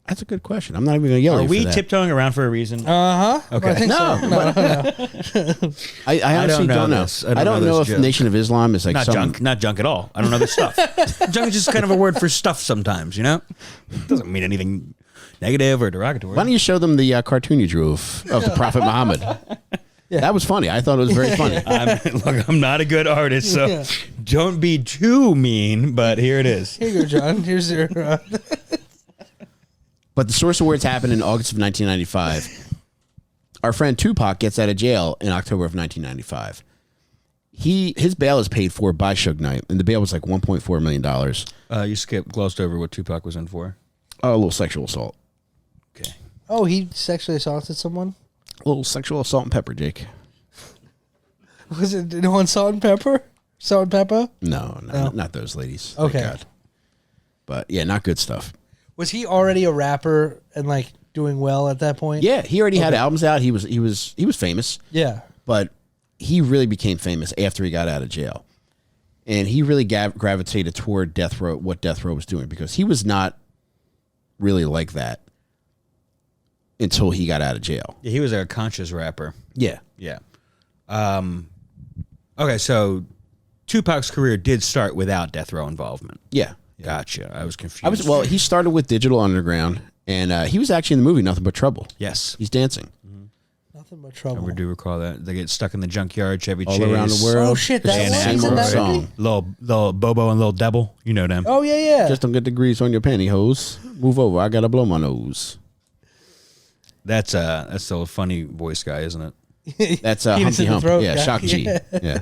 That's a good question. I'm not even going to yell at Are you we for that. tiptoeing around for a reason? Okay. I think No, so. No. I honestly know don't know. this. I don't know this if joke. Nation of Islam is like Not some junk, not junk at all. I don't know this stuff. Junk is just kind of a word for stuff sometimes, you know? Doesn't mean anything negative or derogatory. Why don't you show them the cartoon you drew of the Prophet Muhammad? Yeah. That was funny. I thought it was very funny. I'm not a good artist, so Yeah. don't be too mean, but here it is. Here you go, John. Here's your. But the Source Awards happened in August of 1995. Our friend Tupac gets out of jail in October of 1995. His bail is paid for by Suge Knight, and the bail was like $1.4 million. You glossed over what Tupac was in for. A little sexual assault. Okay. Oh, he sexually assaulted someone. A little sexual assault and pepper, Jake. Was it no salt and pepper? Salt and pepper? No, No. not those ladies. Thank Okay. God. But yeah, not good stuff. Was he already a rapper and like doing well at that point? Yeah, he already had albums out. He was famous, Yeah. but he really became famous after he got out of jail. And he really gravitated toward Death Row, what Death Row was doing, because he was not really like that until he got out of jail. Yeah, he was a conscious rapper. Yeah. Yeah. Okay, so Tupac's career did start without Death Row involvement. Yeah. Gotcha. I was confused. He started with Digital Underground, and he was actually in the movie Nothing But Trouble. Yes. He's dancing. Nothing but I trouble. do recall that. They get stuck in the junkyard, Chevy All Chase. around the world. Oh shit! That Dan was Same in old that song. movie? Little Bobo and Little Devil. You know them. Oh yeah. Just don't get the grease on your pantyhose. Move over. I gotta blow my nose. That's the funny voice guy, isn't it? That's Penis Humpty in the Hump. throat Yeah, guy. Shock G. Yeah. Yeah.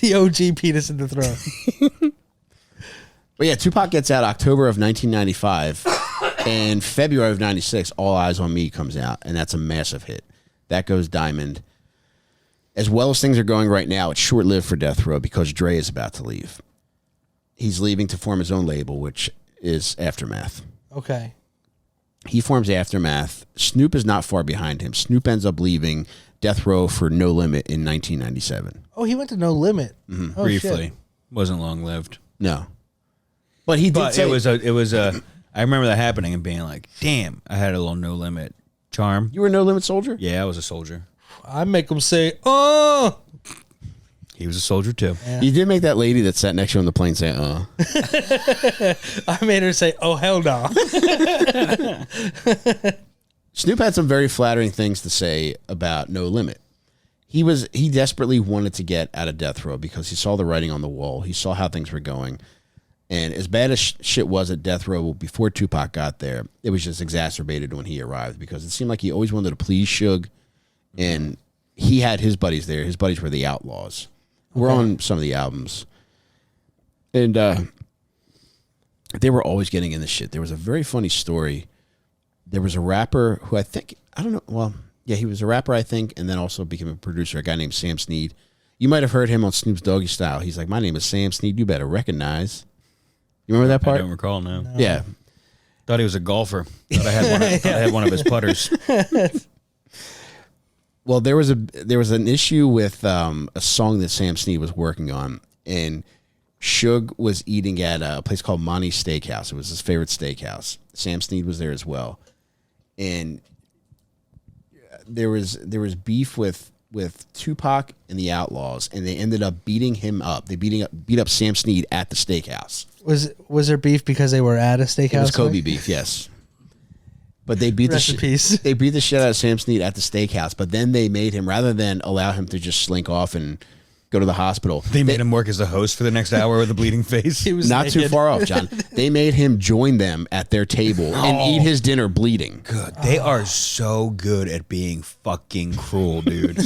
The OG penis in the throat. But yeah, Tupac gets out October of 1995, and February of 96, All Eyes on Me comes out, and that's a massive hit. That goes diamond. As well as things are going right now, it's short-lived for Death Row because Dre is about to leave. He's leaving to form his own label, which is Aftermath. Okay. He forms Aftermath. Snoop is not far behind him. Snoop ends up leaving Death Row for No Limit in 1997. Oh, he went to No Limit. Oh, Briefly. shit. Wasn't long lived. No. But he did But say... it was a I remember that happening and being like, damn, I had a little No Limit charm. You were a No Limit soldier? Yeah, I was a soldier. I make him say, "Oh." He was a soldier too. Yeah. You did make that lady that sat next to you on the plane say, I made her say, "Oh hell no." Snoop had some very flattering things to say about No Limit. He desperately wanted to get out of Death Row because he saw the writing on the wall. He saw how things were going. And as bad as shit was at Death Row before Tupac got there, it was just exacerbated when he arrived because it seemed like he always wanted to please Suge, and he had his buddies there. His buddies were the Outlaws. We're on some of the albums. And they were always getting in this shit. There was a very funny story. There was a rapper who I don't know, well, yeah, he was a rapper, I think, and then also became a producer, a guy named Sam Snead. You might have heard him on Snoop's Doggy Style. He's like, my name is Sam Snead, you better recognize. You remember that part? I don't recall now. No. Yeah. Thought he was a golfer. Thought I had one of his putters. Well, there was an issue with a song that Sam Snead was working on, and Suge was eating at a place called Monty's Steakhouse. It was his favorite steakhouse. Sam Snead was there as well, and there was beef with Tupac and the Outlaws, and they ended up beating him up. They beat up Sam Snead at the steakhouse. Was there beef because they were at a steakhouse? It was Kobe beef, yes. But they beat they beat the shit out of Sam Snead at the steakhouse. But then they made him, rather than allow him to just slink off and go to the hospital, They made him work as the host for the next hour with a bleeding face. He was not naked. too far off, John. They made him join them at their table and eat his dinner bleeding. Good. They are so good at being fucking cruel, dude.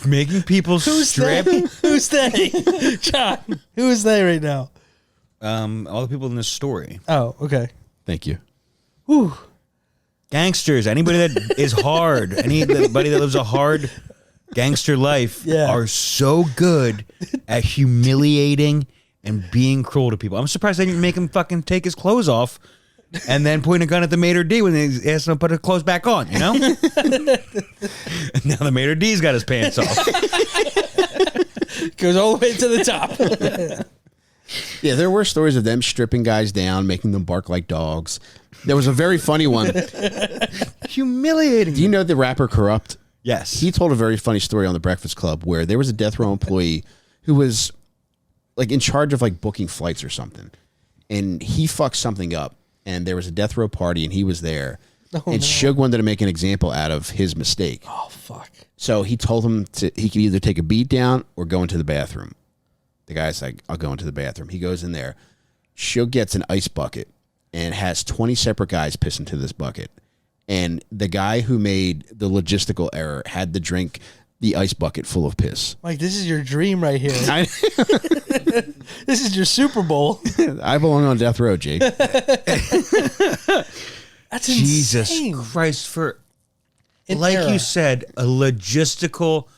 Making people strip. Who's they? John, who is they right now? All the people in this story. Oh, okay. Thank you. Whew. Gangsters, anybody that is hard, anybody that lives a hard gangster life are so good at humiliating and being cruel to people. I'm surprised they didn't make him fucking take his clothes off and then point a gun at the maitre d' when they asked him to put his clothes back on, you know? And now the maitre d's got his pants off. Goes all the way to the top. Yeah, there were stories of them stripping guys down, making them bark like dogs. There was a very funny one. Humiliating. Do you know the rapper Corrupt? Yes. He told a very funny story on the Breakfast Club where there was a Death Row employee who was like in charge of like booking flights or something. And he fucked something up. And there was a Death Row party and he was there. Suge wanted to make an example out of his mistake. Oh, fuck. So he told him he could either take a beat down or go into the bathroom. The guy's like, I'll go into the bathroom. He goes in there. Suge gets an ice bucket and has 20 separate guys piss into this bucket. And the guy who made the logistical error had to drink the ice bucket full of piss. Mike, this is your dream right here. This is your Super Bowl. I belong on Death Row, Jake. That's Jesus insane. Christ, for An like error. you said, a logistical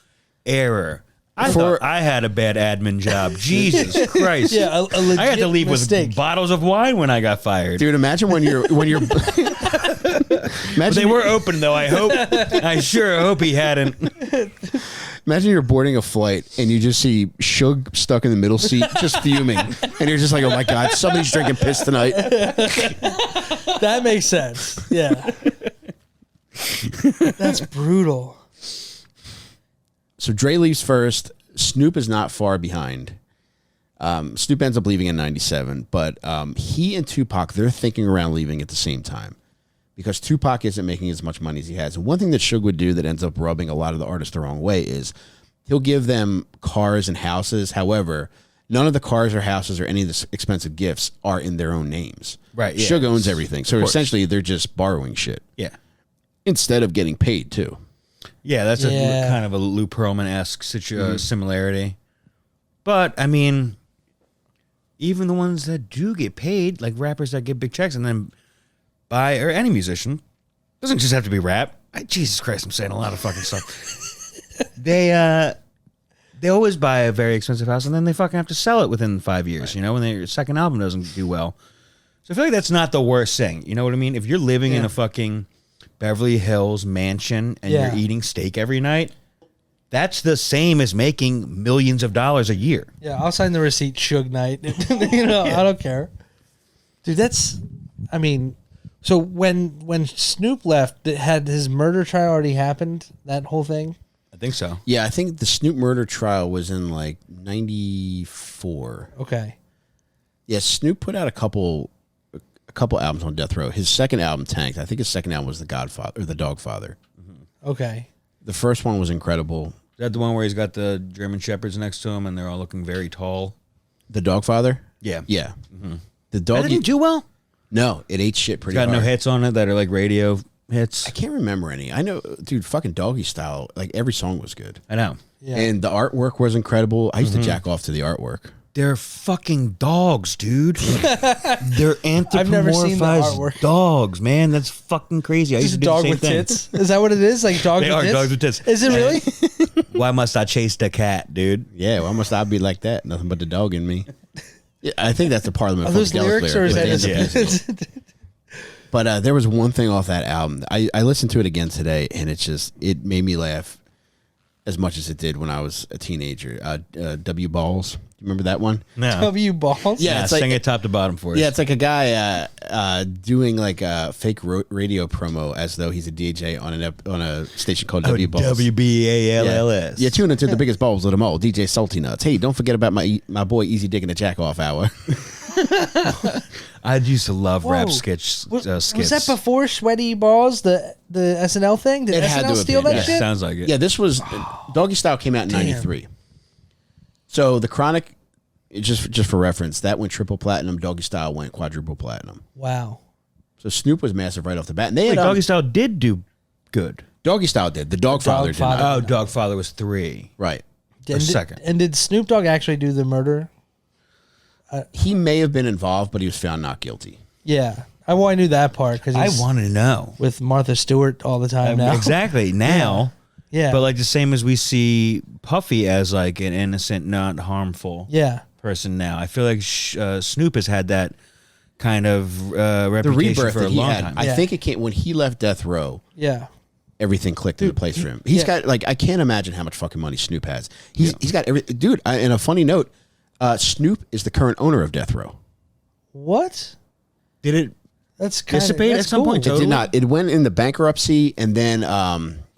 error. I thought I had a bad admin job. Jesus Christ. Yeah, a legit I had to leave mistake. with bottles of wine when I got fired. Dude, imagine when you're They were open though. I sure hope he hadn't. Imagine you're boarding a flight and you just see Suge stuck in the middle seat, just fuming, and you're just like, "Oh my god, somebody's drinking piss tonight." That makes sense. Yeah. That's brutal. So Dre leaves first. Snoop is not far behind. Snoop ends up leaving in '97, but he and Tupac, they're thinking around leaving at the same time because Tupac isn't making as much money as he has. And one thing that Suge would do that ends up rubbing a lot of the artists the wrong way is he'll give them cars and houses. However, none of the cars or houses or any of the expensive gifts are in their own names. Right. Yeah. Suge owns everything. So essentially, they're just borrowing shit. Yeah. Instead of getting paid, too. Yeah, that's a kind of a Lou Pearlman-esque similarity. But, I mean, even the ones that do get paid, like rappers that get big checks and then buy, or any musician, doesn't just have to be rap. Jesus Christ, I'm saying a lot of fucking stuff. They always buy a very expensive house and then they fucking have to sell it within 5 years, you know, when their second album doesn't do well. So I feel like that's not the worst thing. You know what I mean? If you're living in a fucking Beverly Hills mansion and you're eating steak every night, that's the same as making millions of dollars a year. Yeah, I'll sign the receipt, Suge Knight. You know, I don't care. Dude, that's, I mean, so when Snoop left, had his murder trial already happened, that whole thing? I think so. Yeah, I think the Snoop murder trial was in like 94. Okay. Yeah, Snoop put out a couple albums on Death Row. His second album tanked. I think his second album was The Godfather or The Dogfather. Okay. The first one was incredible. Is that the one where he's got the German Shepherds next to him and they're all looking very tall? The Dogfather? Yeah. Yeah. The The dog doggy. didn't do well. No, it ate shit pretty Got hard. no hits on it that are like radio hits. I can't remember any. I know, dude, fucking Doggy Style, like every song was good. I know. Yeah. And the artwork was incredible. I used to jack off to the artwork. They're fucking dogs, dude. They're I've never seen the anthropomorphized artwork. dogs, man. That's fucking crazy. I Just used a to do the dog same with thing. tits. Is that what it is? Like dog They with are tits? dogs with tits. Is it really? Why must I chase the cat, dude? Yeah, why must I be like that? Nothing but the dog in me. Yeah, I think that's the Parliament Are those Funkadelic lyrics or is that lyric. just Yeah. But there was one thing off that album. I listened to it again today, and it made me laugh as much as it did when I was a teenager. W Balls. You remember that one? No. W balls? Yeah, it's like- sing it top to bottom for us. Yeah, it's like a guy doing like a fake radio promo as though he's a DJ on a station called W Balls. WBALLS. Yeah, tune into the biggest balls of them all, DJ Salty Nuts. Hey, don't forget about my boy Easy Dick and the Jack Off Hour. I used to love rap Whoa. skits. Was that before Sweaty Balls, the SNL thing? Did It had to SNL have steal been, that yeah. shit? Sounds like it. Yeah, this was Doggy Style came out in Damn. '93. So the Chronic, just for reference, that went triple platinum. Doggy Style went quadruple platinum. Wow. So Snoop was massive right off the bat. And they Wait, had, Doggy Style did do good. Doggy Style did. The Dogfather did Dogfather. not. Oh, Dogfather was 3. Right. Or second. And did Snoop Dogg actually do the murder? He may have been involved, but he was found not guilty. Yeah. I knew that part because I want to know. with Martha Stewart all the time now. Exactly. Now. Yeah. But like the same as we see Puffy as like an innocent, not harmful Yeah. person now. I feel like Snoop has had that kind of The reputation rebirth for that a he long had, time. I Yeah. think it came when he left Death Row. Yeah. Everything clicked into place for him. He's yeah. got like I can't imagine how much fucking money Snoop has. He's got every dude. And a funny note, Snoop is the current owner of Death Row. What? Did it That's kind dissipate of at some point? It Totally? did not. It went into bankruptcy and then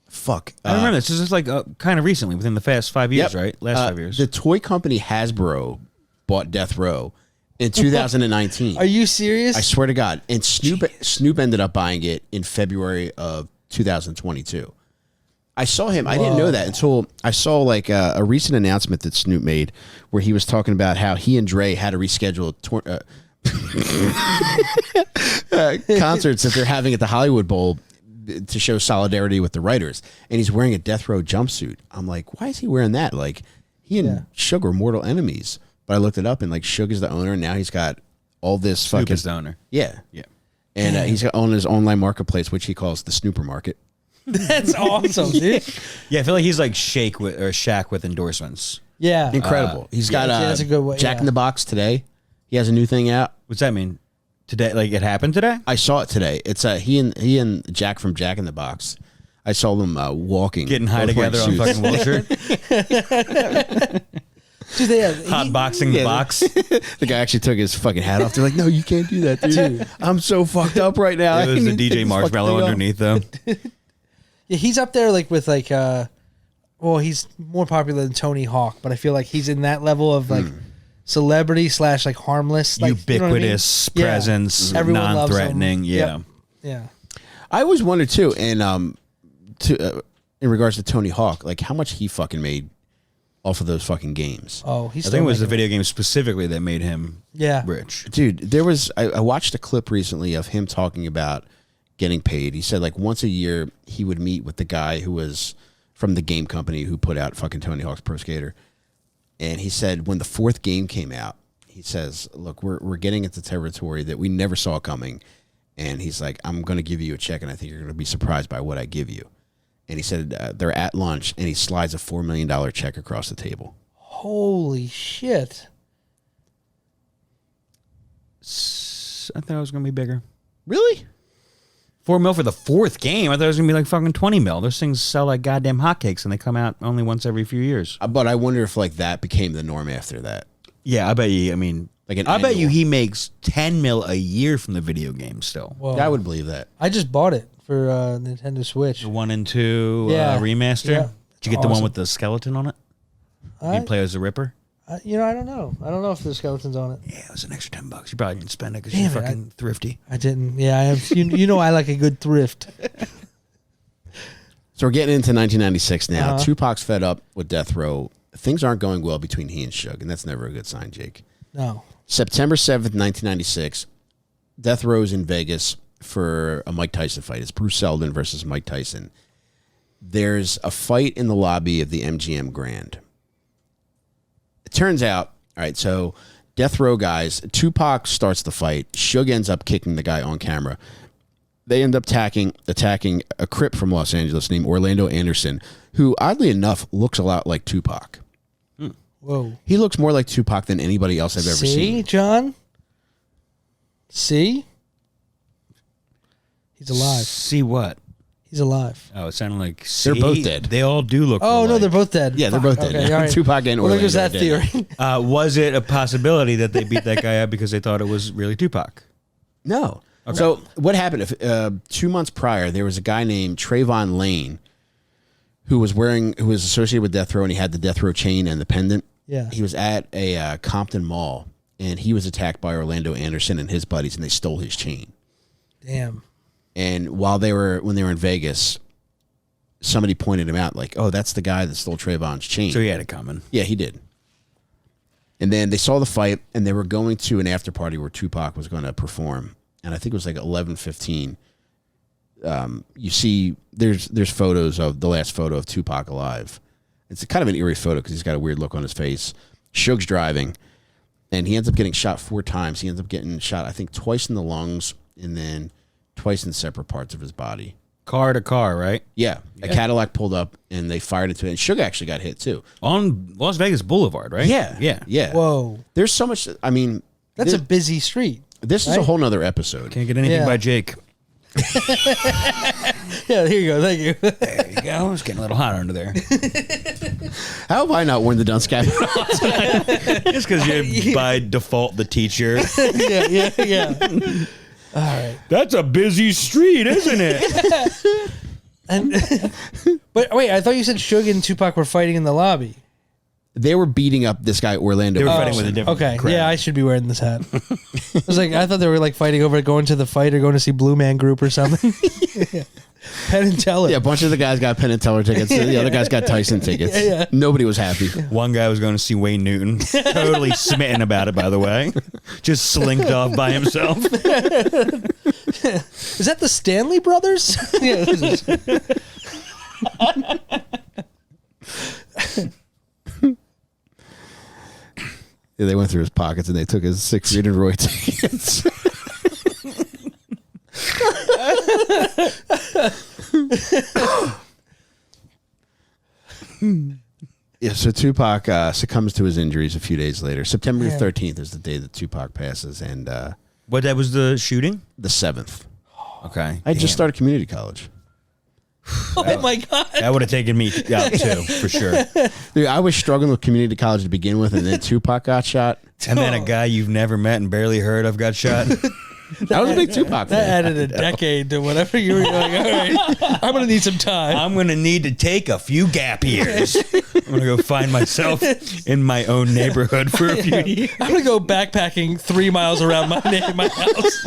fuck. I remember this. This is like kind of recently, within the past 5 years, Yep. right? Last 5 years. The toy company Hasbro bought Death Row in 2019. Are you serious? I swear to God. And Snoop ended up buying it in February of 2022. I saw him. I didn't know that until I saw like a recent announcement that Snoop made where he was talking about how he and Dre had to reschedule concerts that they're having at the Hollywood Bowl to show solidarity with the writers. And he's wearing a Death Row jumpsuit. I'm like, why is he wearing that? Like, he and Suge are mortal enemies. But I looked it up and like Suge is the owner. And now he's got all this Snoop fucking is the owner. Yeah. Yeah. And he's got on his online marketplace, which he calls the Snooper Market. That's awesome, dude. Yeah, I feel like he's like Shaq with endorsements. Yeah. Incredible. He's got that's a good way, Jack yeah. in the Box today. He has a new thing out. What's that mean? Today, like it happened today? I saw it today. It's he and Jack from Jack in the Box. I saw them walking, Getting high both wearing together on suits. fucking Vulture. Dude, Hot boxing the box. The guy actually took his fucking hat off. They're like, "No, you can't do that, dude. I'm so fucked up right now." It was the DJ Marshmallow underneath, though. Yeah, he's up there like with like well, he's more popular than Tony Hawk, but I feel like he's in that level of like celebrity / like harmless, like Ubiquitous you know what I mean? presence, Yeah. Everyone loves him. non-threatening. Yeah. Yeah. I always wondered too, and in regards to Tony Hawk, like how much he fucking made off of those fucking games. Oh, he's I still think it was the making video game specifically that made him rich. Dude, there was I watched a clip recently of him talking about getting paid. He said like once a year he would meet with the guy who was from the game company who put out fucking Tony Hawk's Pro Skater. And he said when the 4th game came out, he says, "Look, we're getting into territory that we never saw coming." And he's like, "I'm going to give you a check and I think you're going to be surprised by what I give you." And he said they're at lunch and he slides a $4 million check across the table. Holy shit. I thought it was going to be bigger. Really? $4 million for the 4th game. I thought it was going to be like fucking 20 mil. Those things sell like goddamn hotcakes and they come out only once every few years. But I wonder if like that became the norm after that. Yeah, I bet you. I mean, Like an I bet you annual. he makes 10 mil a year from the video game still. Whoa. I would believe that. I just bought it for Nintendo Switch. The 1 and 2 Yeah. remaster. Yeah. Did you get the one Awesome. with the skeleton on it? You play as the Ripper? I don't know. I don't know if there's skeletons on it. Yeah, it was an extra $10. You probably didn't spend it because Damn you're it, fucking thrifty. I didn't. Yeah, I have. You know, I like a good thrift. So we're getting into 1996 now. Uh-huh. Tupac's fed up with Death Row. Things aren't going well between he and Suge, and that's never a good sign, Jake. No. September 7th, 1996, Death Row's in Vegas for a Mike Tyson fight. It's Bruce Seldon versus Mike Tyson. There's a fight in the lobby of the MGM Grand. It turns out, all right, so Death Row guys, Tupac starts the fight. Suge ends up kicking the guy on camera. They end up attacking a Crip from Los Angeles named Orlando Anderson, who, oddly enough, looks a lot like Tupac. Whoa. He looks more like Tupac than anybody else I've ever See, seen. John? See? He's alive. See what? He's alive. Oh, it sounded like They're both dead. They all do look. Oh, no, alike. they're both dead. Yeah, they're Fuck. both dead. Okay, all right. Tupac and Well, there Orlando goes that are dead. theory. Was it a possibility that they beat that guy up because they thought it was really Tupac? No. Okay. So what happened? If 2 months prior, there was a guy named Trayvon Lane who was associated with Death Row, and he had the Death Row chain and the pendant. Yeah. He was at a Compton Mall, and he was attacked by Orlando Anderson and his buddies, and they stole his chain. Damn. And when they were in Vegas, somebody pointed him out, like, "Oh, that's the guy that stole Trayvon's chain." So he had it coming. Yeah, he did. And then they saw the fight, and they were going to an after party where Tupac was going to perform, and I think it was like 11:15. You see, there's photos of the last photo of Tupac alive. It's kind of an eerie photo because he's got a weird look on his face. Suge's driving, and he ends up getting shot 4 times. He ends up getting shot, I think, twice in the lungs and then twice in separate parts of his body. Car to car, right? Yeah. A Cadillac pulled up, and they fired into it. And Suge actually got hit, too. On Las Vegas Boulevard, right? Yeah. Yeah. Yeah. Whoa. There's so much, I mean... That's a busy street. This is a whole nother episode. Can't get anything Yeah. by Jake. Yeah, here you go. Thank you. There you go. It's getting a little hot under there. How have I not worn the dunce cap? Just because you're by default the teacher. yeah. All right. That's a busy street, isn't it? And but wait, I thought you said Suge and Tupac were fighting in the lobby. They were beating up this guy, Orlando. They were Anderson. fighting with a different Okay, crowd. yeah, I should be wearing this hat. I was like, I thought they were like fighting over going to the fight or going to see Blue Man Group or something. Penn and Teller. Yeah, a bunch of the guys got Penn and Teller tickets. The other guys got Tyson tickets. Yeah. Nobody was happy. One guy was going to see Wayne Newton. Totally smitten about it, by the way. Just slinked off by himself. Is that the Stanley brothers? Yeah. Yeah, they went through his pockets and they took his Siegfried and Roy tickets. Yeah, so Tupac succumbs to his injuries a few days later. September 13th is the day that Tupac passes, and What, that was the shooting? the 7th. Okay. I just started community college. Oh my God. That would have taken me out too, for sure. Dude, I was struggling with community college to begin with, and then Tupac got shot. And then a guy you've never met and barely heard of got shot. I was a big Tupac That fan. added a decade to whatever you were like, all right, I'm going to need some time. I'm going to need to take a few gap years. I'm going to go find myself in my own neighborhood for a few years. I'm going to go backpacking 3 miles around my house.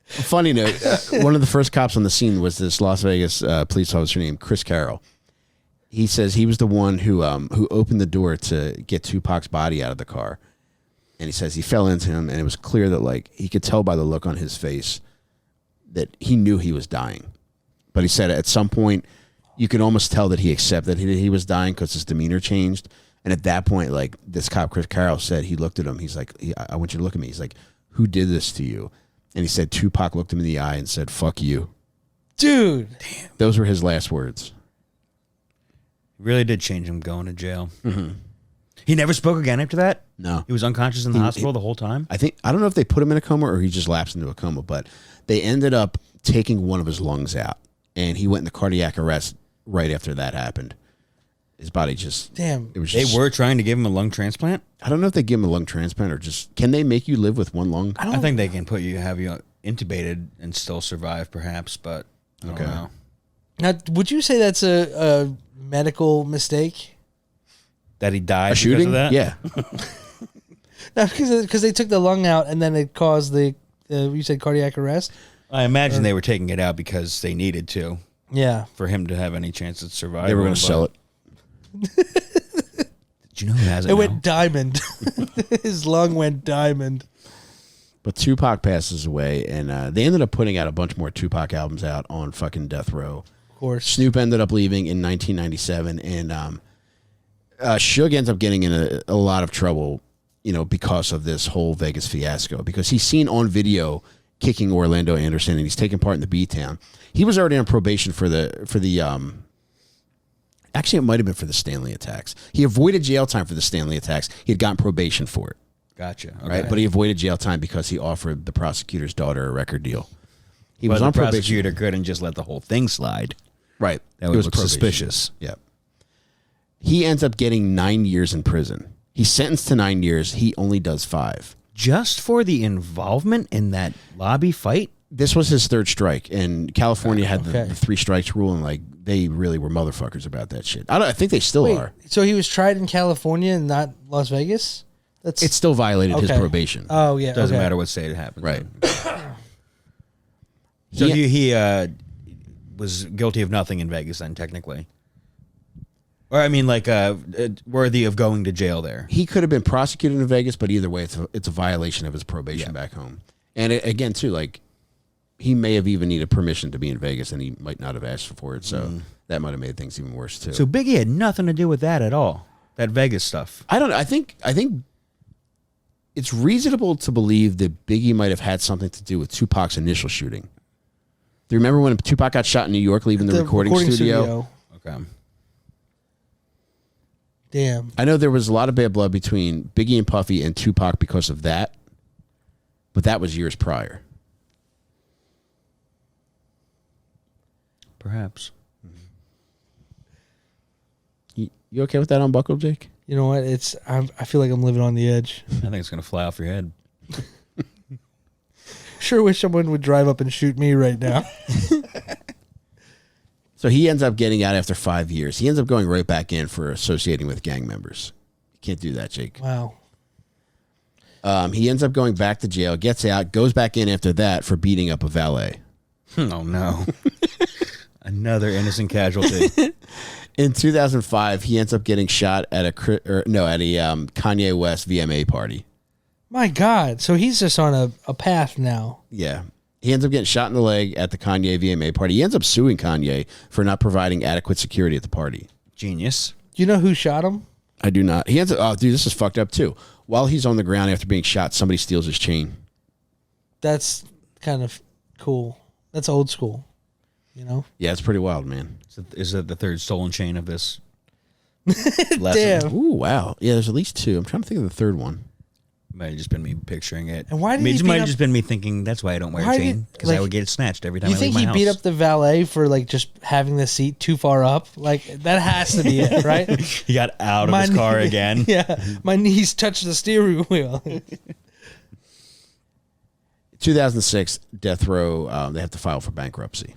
Funny note, one of the first cops on the scene was this Las Vegas police officer named Chris Carroll. He says he was the one who opened the door to get Tupac's body out of the car. And he says he fell into him, and it was clear that, like, he could tell by the look on his face that he knew he was dying. But he said at some point you could almost tell that he accepted that he was dying because his demeanor changed. And at that point, like, this cop, Chris Carroll, said, he looked at him. He's like, I want you to look at me. He's like, who did this to you? And he said Tupac looked him in the eye and said, fuck you. Dude. Those were his last words. Really did change him going to jail. Mm-hmm. He never spoke again after that? No. He was unconscious in the hospital the whole time? I don't know if they put him in a coma or he just lapsed into a coma, but they ended up taking one of his lungs out, and he went into cardiac arrest right after that happened. His body just... Damn. It was They just, were trying to give him a lung transplant? I don't know if they give him a lung transplant or just... Can they make you live with one lung? I think they can have you intubated and still survive, perhaps, but I don't know. Now, would you say that's a medical mistake? That he died A shooting? because of that? Yeah. No, because they took the lung out and then it caused the you said cardiac arrest? I imagine they were taking it out because they needed to, Yeah. for him to have any chance of survival. They were going to sell it. Do you know who has it? It now? went diamond. His lung went diamond. But Tupac passes away, and they ended up putting out a bunch more Tupac albums out on fucking Death Row. Of course. Snoop ended up leaving in 1997, and Suge ends up getting in a lot of trouble, because of this whole Vegas fiasco, because he's seen on video kicking Orlando Anderson, and he's taking part in the beatdown. He was already on probation for the actually, it might have been for the Stanley attacks. He avoided jail time for the Stanley attacks. He had gotten probation for it. Gotcha. Okay. Right, but he avoided jail time because he offered the prosecutor's daughter a record deal. He was the on probation. prosecutor couldn't just let the whole thing slide. Right, That it was look probation. suspicious. Yep. He ends up getting 9 years in prison. He's sentenced to 9 years. He only does 5. Just for the involvement in that lobby fight? This was his third strike, and California had Okay. the 3 strikes rule, and they really were motherfuckers about that shit. I think they still are. So he was tried in California and not Las Vegas? That's It still violated his Okay. probation. Oh, yeah. Doesn't okay. matter what state it happens. Right. in. So he was guilty of nothing in Vegas then, technically. Or I mean, worthy of going to jail there. He could have been prosecuted in Vegas, but either way, it's a violation of his probation back home. And again, too, he may have even needed permission to be in Vegas, and he might not have asked for it. So that might have made things even worse too. So Biggie had nothing to do with that at all. That Vegas stuff. I don't know. I think it's reasonable to believe that Biggie might have had something to do with Tupac's initial shooting. Do you remember when Tupac got shot in New York, leaving the recording studio? Okay. Damn. I know there was a lot of bad blood between Biggie and Puffy and Tupac because of that, but that was years prior. Perhaps. You okay with that unbuckle, Jake? You know what? I feel like I'm living on the edge. I think it's going to fly off your head. Sure wish someone would drive up and shoot me right now. So he ends up getting out after 5 years. He ends up going right back in for associating with gang members. You can't do that, Jake. Wow. He ends up going back to jail, gets out, goes back in after that for beating up a valet. Oh, no. Another innocent casualty. In 2005, he ends up getting shot at a Kanye West VMA party. My God. So he's just on a path now. Yeah. He ends up getting shot in the leg at the Kanye VMA party. He ends up suing Kanye for not providing adequate security at the party. Genius. Do you know who shot him? I do not. He ends up, oh, dude, this is fucked up too. While he's on the ground after being shot, somebody steals his chain. That's kind of cool. That's old school. Yeah, it's pretty wild, man. Is it the third stolen chain of this lesson? Damn. Ooh, wow. Yeah, there's at least 2. I'm trying to think of the third one. Might have just been me picturing it. And why did it he might beat have up- just been me thinking that's why I don't wear Why a did- chain because like- I would get snatched every time You I think leave he my beat house. up the valet for just having the seat too far up? That has to be it, right? He got out of his car again. Yeah, my knees touched the steering wheel. 2006, Death Row, they have to file for bankruptcy.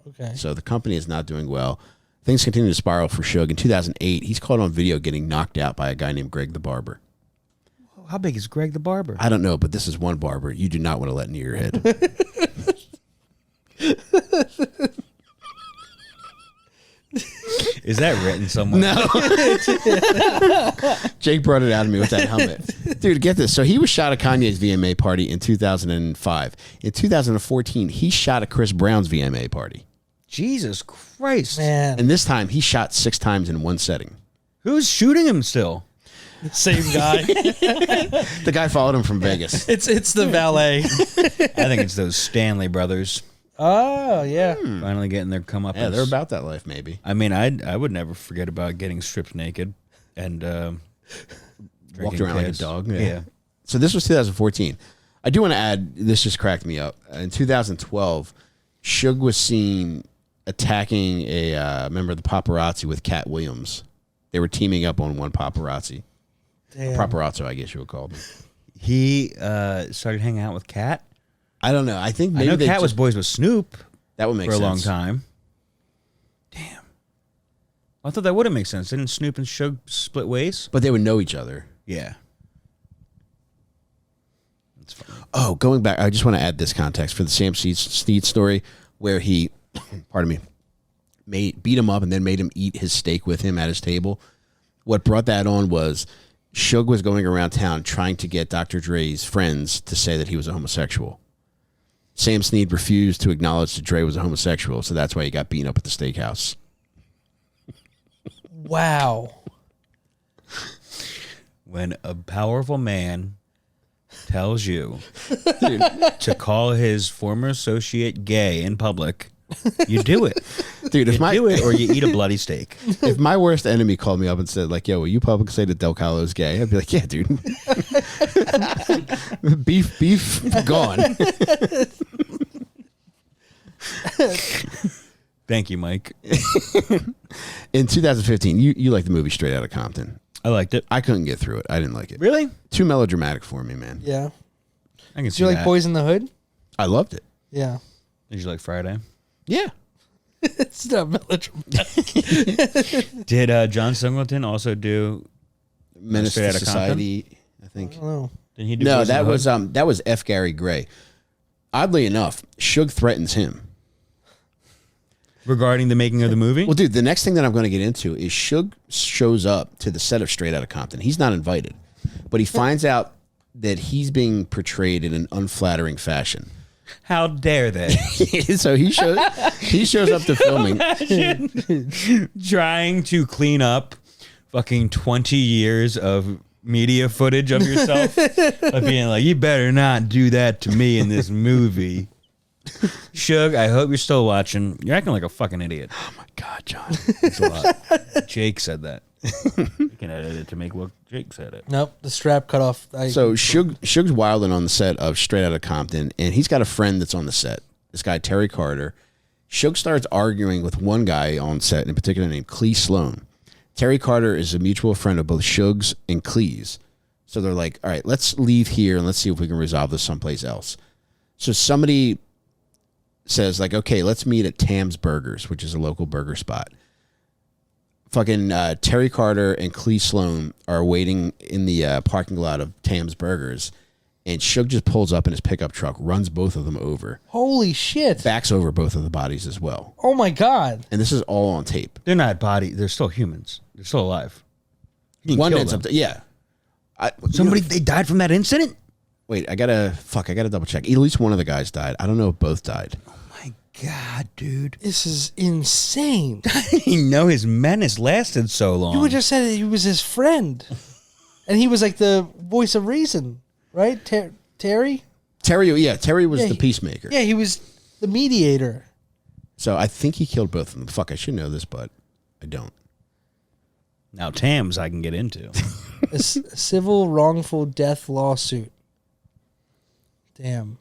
Okay. So the company is not doing well. Things continue to spiral for Suge. In 2008, he's caught on video getting knocked out by a guy named Greg the Barber. How big is Greg the Barber? I don't know, but this is one barber you do not want to let near your head. Is that written somewhere? No. Jake brought it out of me with that helmet. Dude, get this. So he was shot at Kanye's VMA party in 2005. In 2014, he shot at Chris Brown's VMA party. Jesus Christ. Man, And this time, he shot 6 times in one setting. Who's shooting him still? same guy. The guy followed him from Vegas. It's the valet. I think it's those Stanley brothers Oh yeah. finally getting their comeuppance. Yeah, they're about that life, maybe. I mean, I would never forget about getting stripped naked and Walked drinking around like a piss. dog. Yeah. So this was 2014. I do want to add, this just cracked me up. In 2012, Suge was seen attacking a member of the paparazzi with Cat Williams. They were teaming up on one paparazzi. Damn. Paparazzo, I guess you would call them. He started hanging out with Cat. I don't know. I think I maybe know they Cat was just- boys with Snoop that would make for a sense. long time. Damn. I thought that would have made sense. Didn't Snoop and Suge split ways? But they would know each other. Yeah. That's funny. Oh, going back, I just want to add this context for the Sam Snead story where he, pardon me, beat him up and then made him eat his steak with him at his table. what brought that on was Suge was going around town trying to get Dr. Dre's friends to say that he was a homosexual. Sam Snead refused to acknowledge that Dre was a homosexual, so that's why he got beaten up at the steakhouse. Wow. When a powerful man tells you to call his former associate gay in public, you do it. Dude, You do it or you eat a bloody steak. if my worst enemy called me up and said, like, yo, will you publicly say that Del Calo's gay? I'd be like, yeah, dude. beef, gone. Thank you, Mike. In 2015, you like the movie Straight Outta Compton. I liked it. I couldn't get through it. I didn't like it. Really? Too melodramatic for me, man. Yeah. I can Do see you like that. Boys in the Hood? I loved it. Yeah. Did you like Friday? Yeah. It's not melodramatic. Did John Singleton also do Menace Straight to Outta Society, I think. Oh. Did he do No, Boys in the Hood? that was F. Gary Gray. Oddly enough, Suge threatens him. Regarding the making of the movie? Well, dude, the next thing that I'm going to get into is Suge shows up to the set of Straight Outta Compton. He's not invited, but he finds out that he's being portrayed in an unflattering fashion. How dare they? So he shows up to filming. Trying to clean up fucking 20 years of media footage of yourself. Of being like, you better not do that to me in this movie. Suge, I hope you're still watching. You're acting like a fucking idiot. Oh my God, John. Thanks a lot. Jake said that. You can edit it to make what Jake said it. Nope. The strap cut off. So Suge's wilding on the set of Straight Outta Compton, and he's got a friend that's on the set. This guy, Terry Carter. Suge starts arguing with one guy on set, in particular named Clee Sloan. Terry Carter is a mutual friend of both Suge's and Clee's. So they're like, all right, let's leave here and let's see if we can resolve this someplace else. So somebody says, like, okay, let's meet at Tam's Burgers, which is a local burger spot. Fucking Terry Carter and Clee Sloan are waiting in the parking lot of Tam's Burgers, and Suge just pulls up in his pickup truck, runs both of them over, Holy shit. backs over both of the bodies as well. Oh my God. And this is all on tape. They're not body. They're still humans. They're still alive. You didn't One kill ends them. up, yeah. Somebody, they died from that incident? Wait, I gotta double check. At least one of the guys died. I don't know if both died. My God, dude. This is insane. I didn't know his menace lasted so long. You would just said he was his friend. And he was like the voice of reason, right? Terry? Terry was Yeah, the peacemaker. Yeah, he was the mediator. So I think he killed both of them. Fuck, I should know this, but I don't. Now, Tams, I can get into. A civil wrongful death lawsuit. Damn.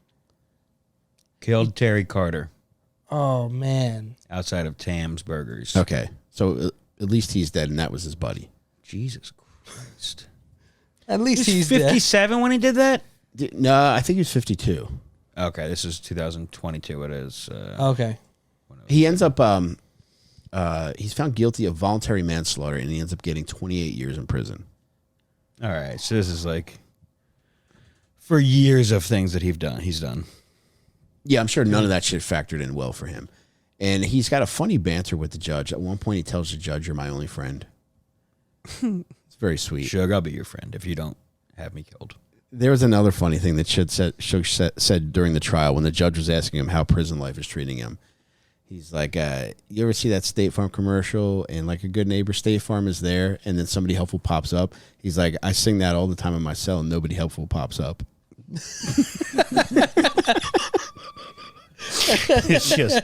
Killed Terry Carter Oh, man. outside of Tams Burgers. Okay, so at least he's dead, and that was his buddy. Jesus Christ. At least He's he's dead. 57 when he did that? No, I think he was 52. Okay, this is 2022. It is. Okay. He ends up, he's found guilty of voluntary manslaughter, and he ends up getting 28 years in prison. All right, so this is like for years of things that he's done. Yeah, I'm sure none of that shit factored in well for him. And he's got a funny banter with the judge. At one point, he tells the judge, "You're my only friend." It's very sweet. Suge, I'll be your friend if you don't have me killed. There was another funny thing that Suge said during the trial when the judge was asking him how prison life is treating him. He's like, you ever see that State Farm commercial and like a good neighbor State Farm is there and then somebody helpful pops up? He's like, I sing that all the time in my cell and nobody helpful pops up. It's just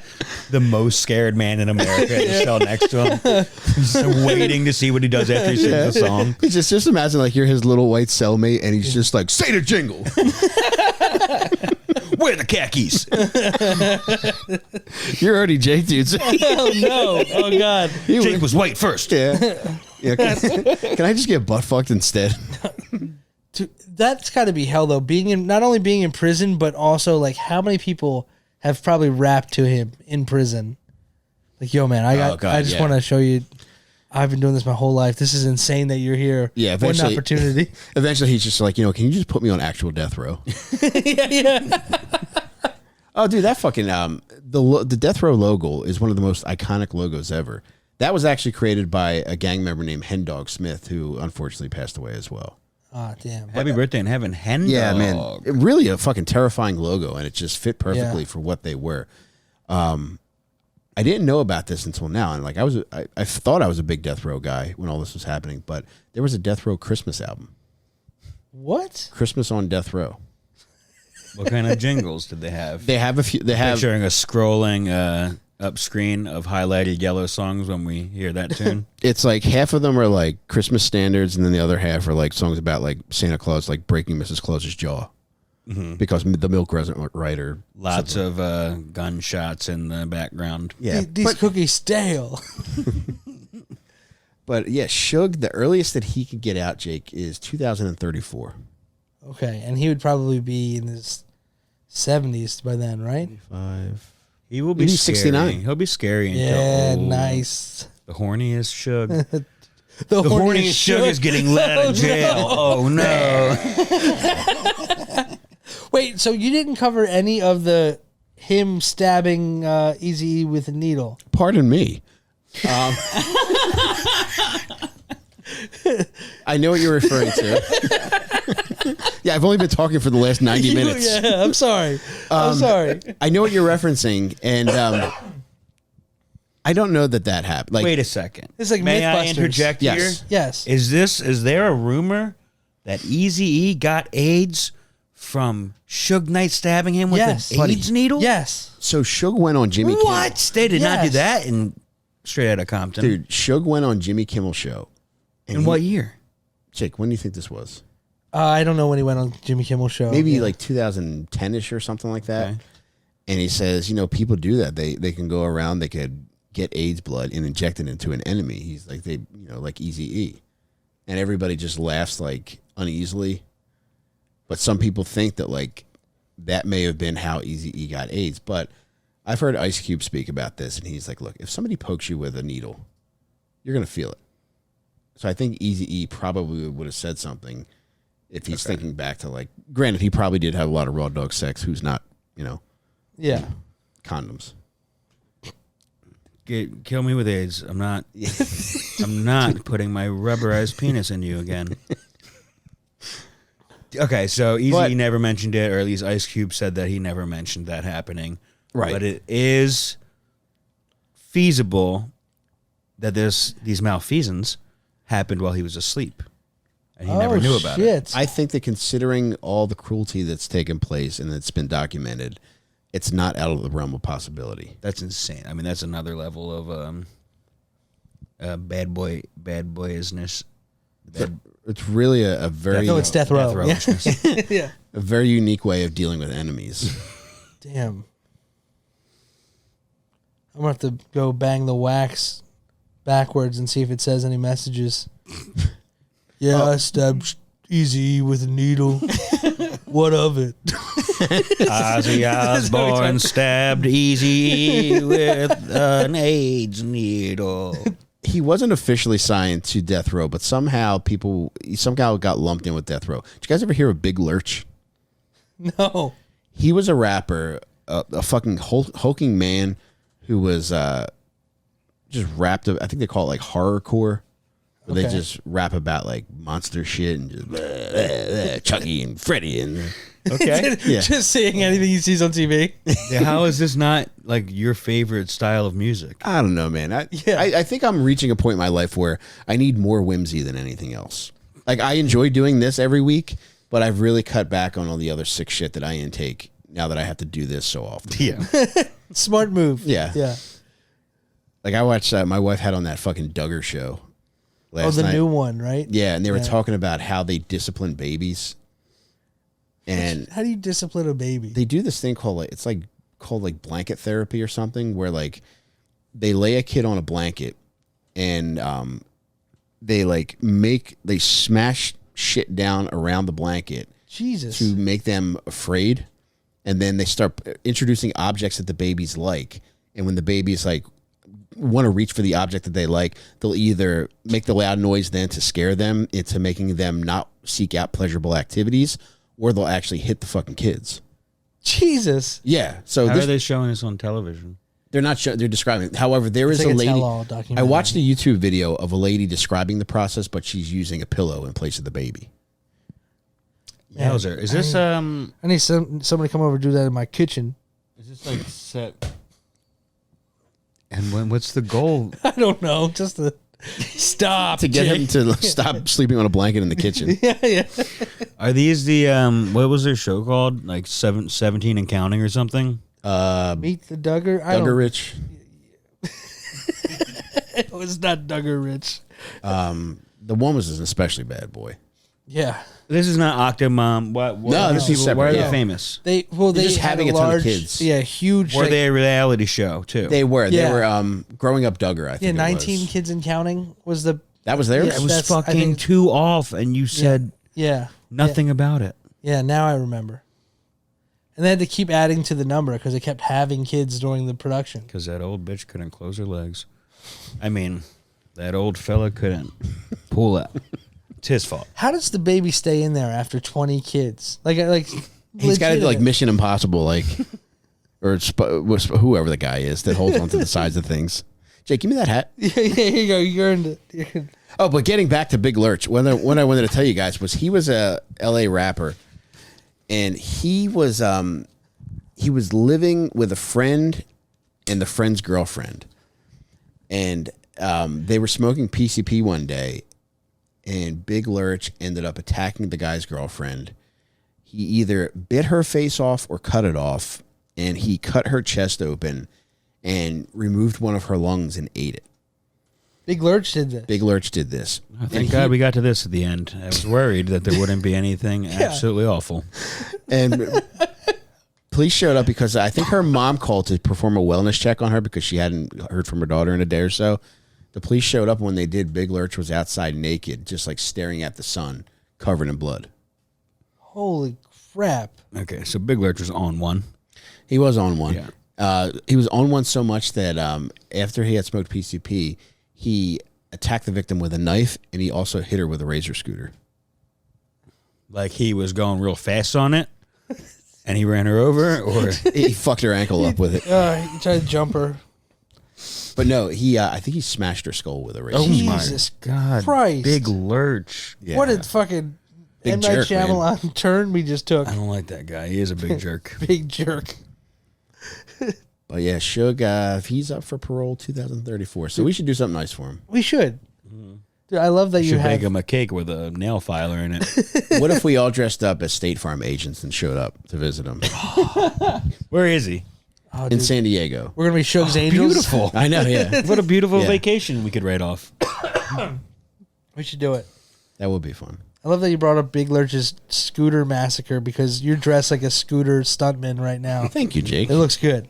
the most scared man in America at the cell next to him. Just waiting to see what he does after he sings the song. It's just imagine like you're his little white cellmate and he's just like, say the jingle. Where are the khakis? You're already Jake, dude. Oh, no. Oh, God. Jake was white first. Yeah. Can I just get butt fucked instead? That's got to be hell, though. Not only being in prison, but also like how many people have probably rapped to him in prison. Like, yo, man, I just want to show you. I've been doing this my whole life. This is insane that you're here. Yeah, What an opportunity. Eventually, he's just like, can you just put me on actual death row? Yeah. Oh, dude, that fucking the Death Row logo is one of the most iconic logos ever. That was actually created by a gang member named Hen Dog Smith, who unfortunately passed away as well. Oh, damn. Happy birthday in heaven, Hen Yeah, Dog. man. Really a fucking terrifying logo, and it just fit perfectly for what they were. I didn't know about this until now, and like I thought I was a big Death Row guy when all this was happening, but there was a Death Row Christmas album. What? Christmas on Death Row. What kind of jingles did they have? They have a few. They have Picturing a scrolling up screen of highlighted yellow songs when we hear that tune. It's like half of them are like Christmas standards, and then the other half are like songs about like Santa Claus, like breaking Mrs. Claus's jaw because the milk wasn't right or Lots of gunshots in the background. yeah. These cookies stale. But yeah, Suge, the earliest that he could get out, Jake, is 2034. Okay, and he would probably be in his 70s by then, right? 5. He will be He's scary. 69. He'll be scary. Until, Yeah, nice. The horniest Suge. The The horniest Suge is getting let out of jail. Oh, no. Wait, so you didn't cover any of the him stabbing Eazy with a needle? Pardon me. I know what you're referring to. Yeah, I've only been talking for the last 90 minutes. Yeah, I'm sorry. I'm sorry. I know what you're referencing, and I don't know that happened. Like, Wait a second. It's like May I Mythbusters. Yes. interject here? Yes. Is there a rumor that Eazy-E got AIDS from Suge Knight stabbing him with Yes. an AIDS needle? Yes. so Suge went on Jimmy Kimmel. What? They did not do Yes. that in Straight Outta Compton. Dude, Suge went on Jimmy Kimmel show. And In what year? Jake, when do you think this was? I don't know when he went on Jimmy Kimmel's show. Maybe Yeah. like 2010-ish or something like that. Okay. And he says, people do that. They can go around, they could get AIDS blood and inject it into an enemy. He's like, like Eazy-E. And everybody just laughs like uneasily. But some people think that like that may have been how Eazy-E got AIDS. But I've heard Ice Cube speak about this, and he's like, look, if somebody pokes you with a needle, you're going to feel it. So I think Eazy-E probably would have said something if he's thinking back to like, granted, he probably did have a lot of raw dog sex. Who's not, Yeah. condoms. Kill me with AIDS. I'm not. I'm not putting my rubberized penis in you again. Okay, so Eazy never mentioned it, or at least Ice Cube said that he never mentioned that happening. Right. But it is feasible that these malfeasance happened while he was asleep, and he never knew about it. I think that considering all the cruelty that's taken place and that's been documented, it's not out of the realm of possibility. That's insane. I mean, that's another level of bad boyishness. It's really a very No, it's Death Row. Yeah. Yeah. a very unique way of dealing with enemies. Damn. I'm going to have to go bang the wax backwards and see if it says any messages. Yeah, I stabbed Eazy with a needle. What of it? Ozzy Osbourne stabbed Eazy with an AIDS needle. He wasn't officially signed to Death Row, but somehow got lumped in with Death Row. Did you guys ever hear of Big Lurch? No. He was a rapper, a fucking hulking man who was just rapped. I think they call it like horrorcore. Where they just rap about like monster shit and just blah, blah, blah, Chucky and Freddy and Okay. Yeah. Just seeing anything he sees on TV. Yeah, how is this not like your favorite style of music? I don't know, man. I think I'm reaching a point in my life where I need more whimsy than anything else. Like, I enjoy doing this every week, but I've really cut back on all the other sick shit that I intake now that I have to do this so often. Yeah. Smart move. Yeah. Yeah. Like, I watched my wife had on that fucking Duggar show last the night. new one, right? Yeah, and they were talking about how they discipline babies. And how do you discipline a baby? they do this thing called called blanket therapy or something, where like they lay a kid on a blanket and they smash shit down around the blanket Jesus. to make them afraid, and then they start introducing objects that the babies like, and when the babies like want to reach for the object that they like, they'll either make the loud noise then to scare them into making them not seek out pleasurable activities, or they'll actually hit the fucking kids. Jesus. Yeah. So How are they showing this on television? They're not. They're describing. However, there is like a a lady. tell-all documentary. I watched a YouTube video of a lady describing the process, but she's using a pillow in place of the baby. Yowzer. Is this I need somebody to come over and do that in my kitchen. Is this like set? And what's the goal? I don't know. Just to stop To get him Jake. to stop sleeping on a blanket in the kitchen. Yeah. Are these the what was their show called? Like 17 and counting or something? Meet the Duggar. Duggar Rich. It was not Duggar Rich. The one was an especially bad boy. Yeah. This is not Octomom. What No, are this the is people? separate, Why are yeah. they famous? They just had having a a ton of large, kids. Yeah, huge. Were like, they a reality show too? They were. Yeah. They were growing up Duggar, I think. yeah, it 19 was. kids and counting was the. That was theirs? Yeah, It was That's- I fucking think- too off, and you said Yeah. nothing about it. Yeah, now I remember. And they had to keep adding to the number because they kept having kids during the production. Because that old bitch couldn't close her legs. I mean, that old fella couldn't pull out. It's his fault. How does the baby stay in there after 20 kids? Like He's got to do like legitimate. Mission Impossible, like, or whoever the guy is that holds onto the sides of things. Jake, give me that hat. Yeah, here you go. You earned it. Oh, but getting back to Big Lurch, what I wanted to tell you guys was he was a L.A. rapper, and he was living with a friend and the friend's girlfriend, and they were smoking PCP one day, and Big Lurch ended up attacking the guy's girlfriend. He either bit her face off or cut it off, and he cut her chest open and removed one of her lungs and ate it. Big Lurch did this. Big Lurch did this. Thank God we got to this at the end. I was worried that there wouldn't be anything absolutely awful. And police showed up because I think her mom called to perform a wellness check on her because she hadn't heard from her daughter in a day or so. The police showed up when they did. Big Lurch was outside naked, just like staring at the sun, covered in blood. Holy crap. Okay, so Big Lurch was on one. He was on one. Yeah. He was on one so much that after he had smoked PCP, he attacked the victim with a knife, and he also hit her with a razor scooter. Like he was going real fast on it, and he ran her over, or He fucked her ankle up with it. He tried to jump her. But no, I think he smashed her skull with a razor oh scooter. Jesus God, Christ. Big Lurch. Yeah. What a fucking Big M. Night jerk, man. Shyamalan turn we just took. I don't like that guy. He is a big jerk. Big jerk. But yeah, Suge, he's up for parole 2034, so we should do something nice for him. We should. Dude, I love that You you should have. bake him a cake with a nail filer in it. What if we all dressed up as State Farm agents and showed up to visit him Where is he? Oh, in dude. San Diego? We're gonna be Suge's Angels. Beautiful. I know, yeah. What a beautiful Yeah. vacation we could write off. We should do it. That would be fun. I love that you brought up Big Lurch's scooter massacre because you're dressed like a scooter stuntman right now. Thank you, Jake. It looks good.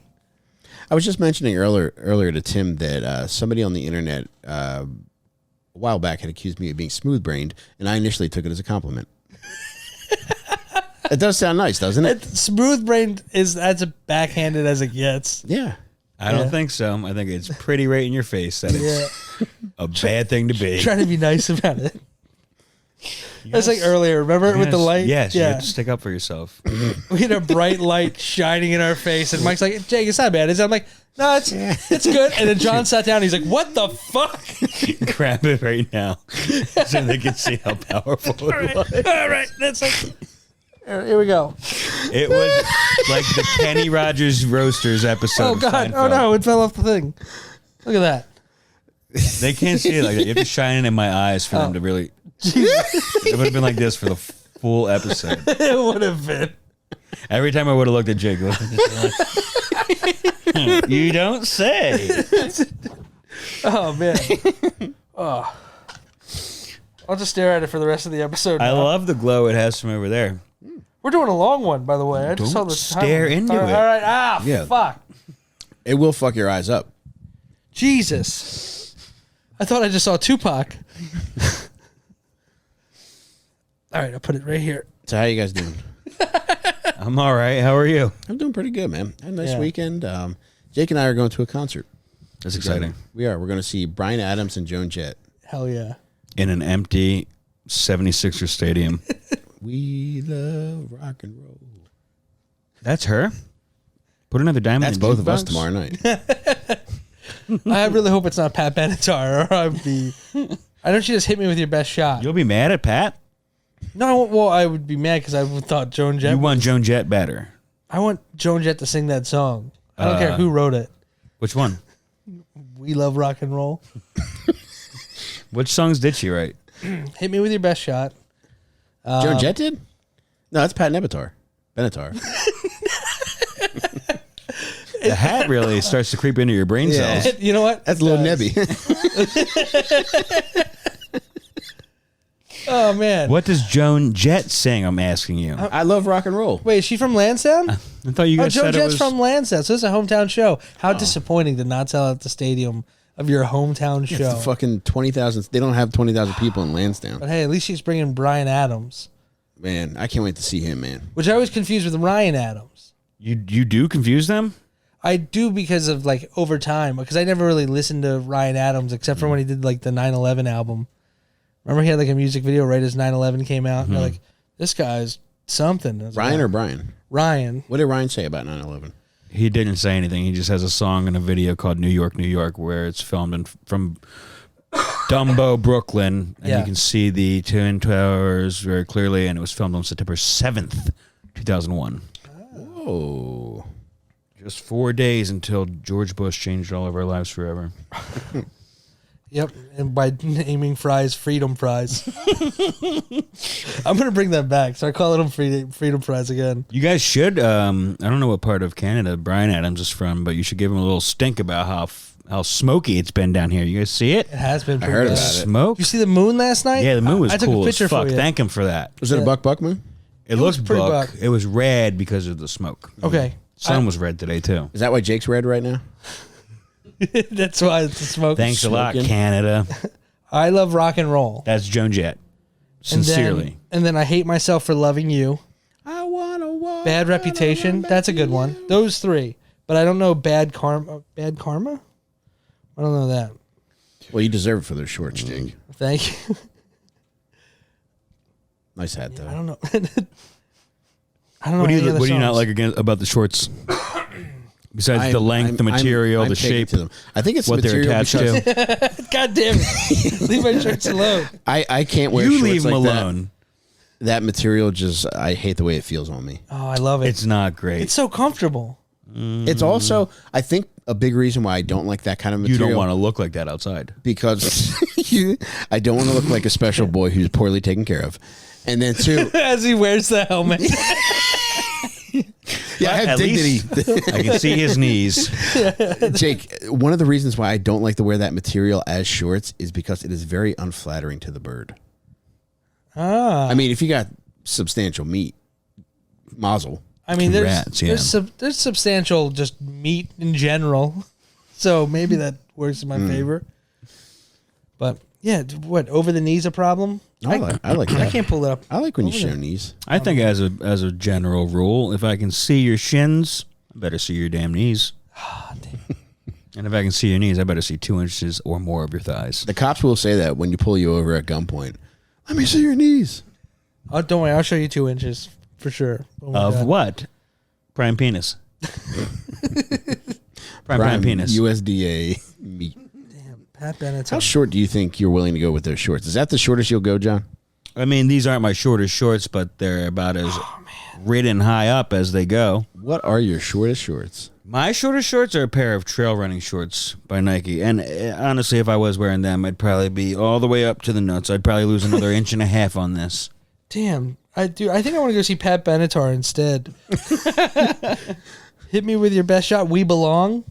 I was just mentioning earlier to Tim that somebody on the internet a while back had accused me of being smooth-brained, and I initially took it as a compliment. It does sound nice, doesn't it? Smooth brained that's a backhanded as it gets. Yeah. I don't Yeah. think so. I think it's pretty right in your face that it's Yeah. a bad thing to be. Trying to be nice about it. That's like earlier. Remember with the light? Yes, you Yeah. have to stick up for yourself. We had a bright light shining in our face, and Mike's like, "Jake, it's not bad." I'm like, "No, it's good." And then John sat down. He's like, "What the fuck?" Grab it right now so they can see how powerful it was. All right, that's like. Here we go. It was like the Kenny Rogers Roasters episode. Oh of God! Seinfeld. Oh no! It fell off the thing. Look at that. They can't see it like that. You have to shine it in my eyes for them to really. It would have been like this for the full episode. It would have been. Every time I would have looked at Jake, you don't say. Oh man. Oh. I'll just stare at it for the rest of the episode. I now. love the glow it has from over there. We're doing a long one, by the way. I just saw Don't the stare time. into All it. right. Ah, Yeah. fuck. It will fuck your eyes up. Jesus. I thought I just saw Tupac. All right, I'll put it right here. So how you guys doing? I'm all right. How are you? I'm doing pretty good, man. Had a nice Yeah. weekend. Jake and I are going to a concert. That's exciting. We are. We're going to see Bryan Adams and Joan Jett. Hell yeah. In an empty 76er stadium. We love rock and roll. That's her? Put another diamond. That's in the both of us jukebox? tomorrow night. I really hope it's not Pat Benatar, or I'd be. I don't you just hit me with your best shot. You'll be mad at Pat. No, well, I would be mad because I thought Joan Jett. You want Joan Jett better. I want Joan Jett to sing that song. I don't care who wrote it. Which one? We love rock and roll. Which songs did she write? Hit me with your best shot. Joan Jett did? No, that's Pat Benatar. The hat really starts to creep into your brain Yeah. cells. You know what? That's Lil Nebby. Oh man. What does Joan Jett sing? I'm asking you. I love rock and roll. Wait, is she from Lansdowne? I thought you Oh, guys Joan said it Jett's was from Lansdowne, so it's a hometown show. How disappointing to not sell out the stadium of your hometown It's show. the fucking 20,000. They don't have 20,000 people in Lansdowne. But hey, at least she's bringing Bryan Adams, Man, I can't wait to see him, man. which I always confuse with Ryan Adams. you do confuse them? I do because of like over time, because I never really listened to Ryan Adams except for when he did like the 9/11 album. Remember he had like a music video right as 9/11 came out? And they're like, this guy's something. I was Ryan like, or Brian? Ryan. What did Ryan say about 9/11? He didn't say anything. He just has a song and a video called New York, New York, where it's filmed from Dumbo, Brooklyn. And Yeah. you can see the Twin Towers very clearly. And it was filmed on September 7th, 2001. Whoa. Just 4 days until George Bush changed all of our lives forever. Yep, and by naming fries Freedom Fries. I'm going to bring that back. Start calling them Freedom Fries again. You guys should. I don't know what part of Canada Bryan Adams is from, but you should give him a little stink about how smoky it's been down here. You guys see it? It has been pretty heard bad. about it. Smoke? You see the moon last night? Yeah, the moon was I took cool a picture as fuck. for you. Thank him for that. Was it Yeah. a buck moon? It was looked pretty buck. buck. It was red because of the smoke. Okay. Sun was red today too. Is that why Jake's red right now? That's why it's the smoke. Thanks a lot, Smoking. Canada. I love rock and roll. That's Joan Jett. Sincerely. And then I hate myself for loving you. I wanna walk. Bad Reputation. That's a good one. Those three. But I don't know Bad Karma. Bad Karma? I don't know that. Well, you deserve it for those shorts, Jake. Thank you. Nice hat, though. I don't know. I don't know. What do any you other What do you not songs. like about the shorts? Besides the length, the material, I'm the taken shape, to them. I think it's what they're material attached because to. God damn it. Leave my shirts alone. I can't wear You shorts leave them like that. alone. That material just, I hate the way it feels on me. Oh, I love it. It's not great. It's so comfortable. It's also, I think, a big reason why I don't like that kind of You material. don't want to look like that outside. Because I don't want to look like a special boy who's poorly taken care of. And then two, As he wears the helmet. yeah, I have At dignity. least I can see his knees. Jake, one of the reasons why I don't like to wear that material as shorts is because it is very unflattering to the bird. Ah. I mean, if you got substantial meat, mazel. I mean, Congrats, there's substantial just meat in general. So maybe that works in my favor. But yeah, what, over the knees a problem? I like I that. can't pull it up. I like when you Over show there. knees. I think as a general rule, if I can see your shins, I better see your damn knees. And if I can see your knees, I better see 2 inches or more of your thighs. The cops will say that when you pull you over at gunpoint. Let me see your knees. Oh, don't worry, I'll show you 2 inches for sure. Oh my Of God. what? Prime penis. Prime penis. USDA meat. Pat Bennett. How short do you think you're willing to go with those shorts? Is that the shortest you'll go, John? I mean, these aren't my shortest shorts, but they're about as ridden high up as they go. What are your shortest shorts? My shortest shorts are a pair of trail running shorts by Nike. And honestly, if I was wearing them, I'd probably be all the way up to the nuts. I'd probably lose another inch and a half on this. Damn. I think I want to go see Pat Benatar instead. Hit me with your best shot. We Belong.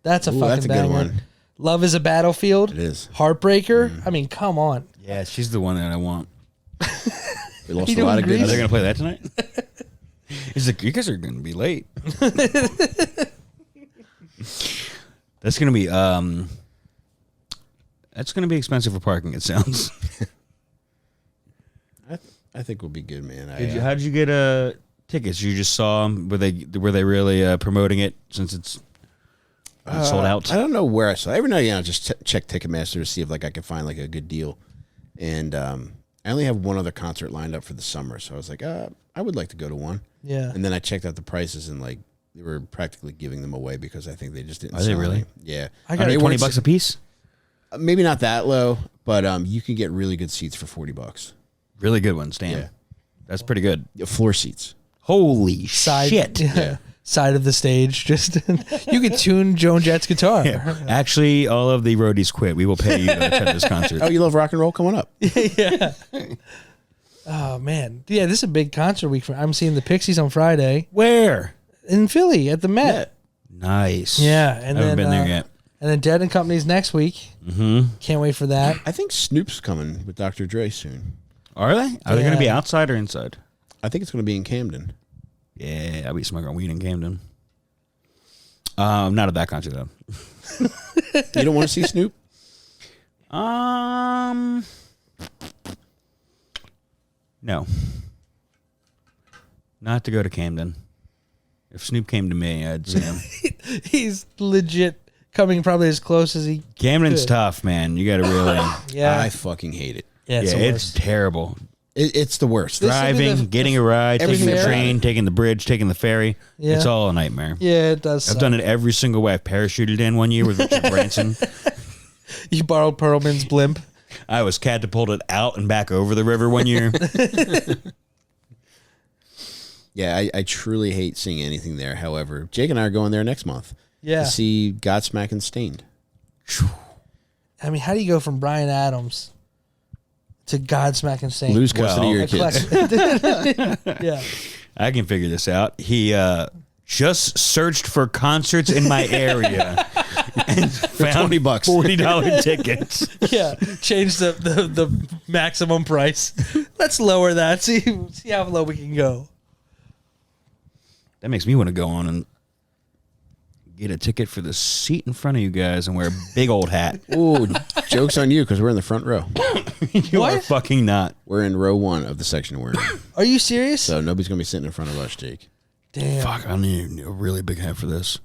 That's a Ooh, fucking that's a good banger. one. Love is a Battlefield. It is. Heartbreaker. I mean, come on. Yeah, she's the one that I want. We lost You a lot doing of good. Are Grease? they going to play that tonight? He's like, you guys are going to be late. That's going to be expensive for parking, it sounds. I think we'll be good, man. How did you get tickets? You just saw them? Were they really promoting it since it's sold out? I don't know where I saw it. Every now and again, I just check Ticketmaster to see if like I can find like a good deal. And I only have one other concert lined up for the summer, so I was like, I would like to go to one. Yeah. And then I checked out the prices, and like they were practically giving them away because I think they just didn't. Are they really? Yeah, I got Are they $20 a piece? Maybe not that low, but you can get really good seats for $40. Really good ones, damn. Yeah. That's pretty good. Floor seats. Holy Side, shit. Yeah. Side of the stage. Just you could tune Joan Jett's guitar. Yeah. Actually, all of the roadies quit. We will pay you to attend this concert. Oh, you love rock and roll? Coming up. Yeah. Oh man, yeah, this is a big concert week. I'm seeing the Pixies on Friday Where? in Philly at the Met. Nice. Yeah, and I haven't then been there yet. And then Dead and Company's next week. Mm-hmm. Can't wait for that. I think Snoop's coming with Dr. Dre soon. Are they? Are they going to be Yeah. outside or inside? I think it's going to be in Camden. Yeah, I'll be smoking weed in Camden. Not at that concert though. You don't want to see Snoop? No. Not to go to Camden. If Snoop came to me, I'd see him. He's legit coming probably as close as he Camden's could. tough, man. You got to really. Yeah. I fucking hate it. Yeah, it's yeah, the it's worst. terrible. It's the worst. This will be Driving, the- getting a ride, taking everything the about train, it. taking the bridge, taking the ferry. Yeah. It's all a nightmare. Yeah, it does. I've done it every single way. I parachuted in one year with Richard Branson. You borrowed Perlman's blimp. I was catapulted out and back over the river one year. Yeah, I truly hate seeing anything there. However, Jake and I are going there next month Yeah. to see Godsmack and Stained. I mean, how do you go from Bryan Adams to Godsmack and Saint? Lose custody of your kids. Yeah. I can figure this out. He just searched for concerts in my area and found $20. $40 tickets. Yeah. Change the maximum price. Let's lower that. See how low we can go. That makes me want to go on and get a ticket for the seat in front of you guys and wear a big old hat. Ooh, joke's on you because we're in the front row. You What? are fucking not. We're in row 1 of the section we're in. Are you serious? So nobody's going to be sitting in front of us, Jake. Damn. Fuck, I need a really big hat for this.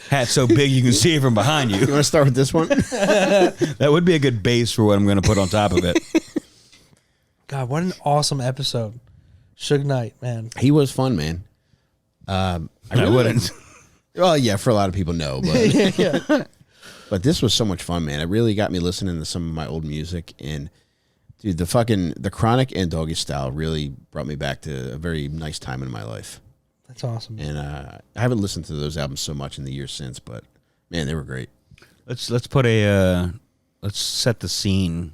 Hat so big you can see it from behind you. You want to start with this one? That would be a good base for what I'm going to put on top of it. God, what an awesome episode. Suge Knight, man. He was fun, man. I wouldn't. Well, yeah, for a lot of people, no. But, Yeah. but this was so much fun, man. It really got me listening to some of my old music. And, dude, the Chronic and Doggy Style really brought me back to a very nice time in my life. That's awesome. And I haven't listened to those albums so much in the years since, but, man, they were great. Let's set the scene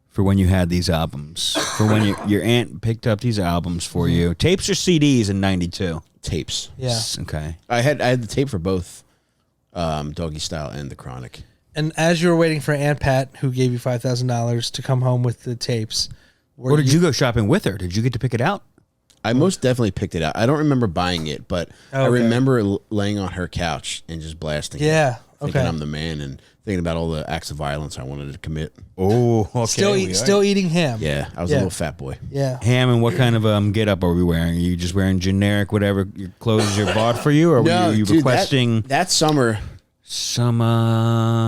for when you had these albums. For when your aunt picked up these albums for you. Tapes or CDs in 92? Tapes. Yeah. Okay. I had the tape for both Doggy Style and the Chronic. And as you were waiting for Aunt Pat, who gave you $5,000 to come home with the tapes, Or did you go shopping with her? Did you get to pick it out? I most definitely picked it out. I don't remember buying it, but I Okay. remember laying on her couch and just blasting it. Yeah. Thinking Okay. I'm the man and thinking about all the acts of violence I wanted to commit. Oh, okay. Still eating ham. Yeah, I was a Yeah. little fat boy. Yeah. Ham, and what kind of get up are we wearing? Are you just wearing generic whatever your clothes are bought for you, or were you dude, requesting that summer some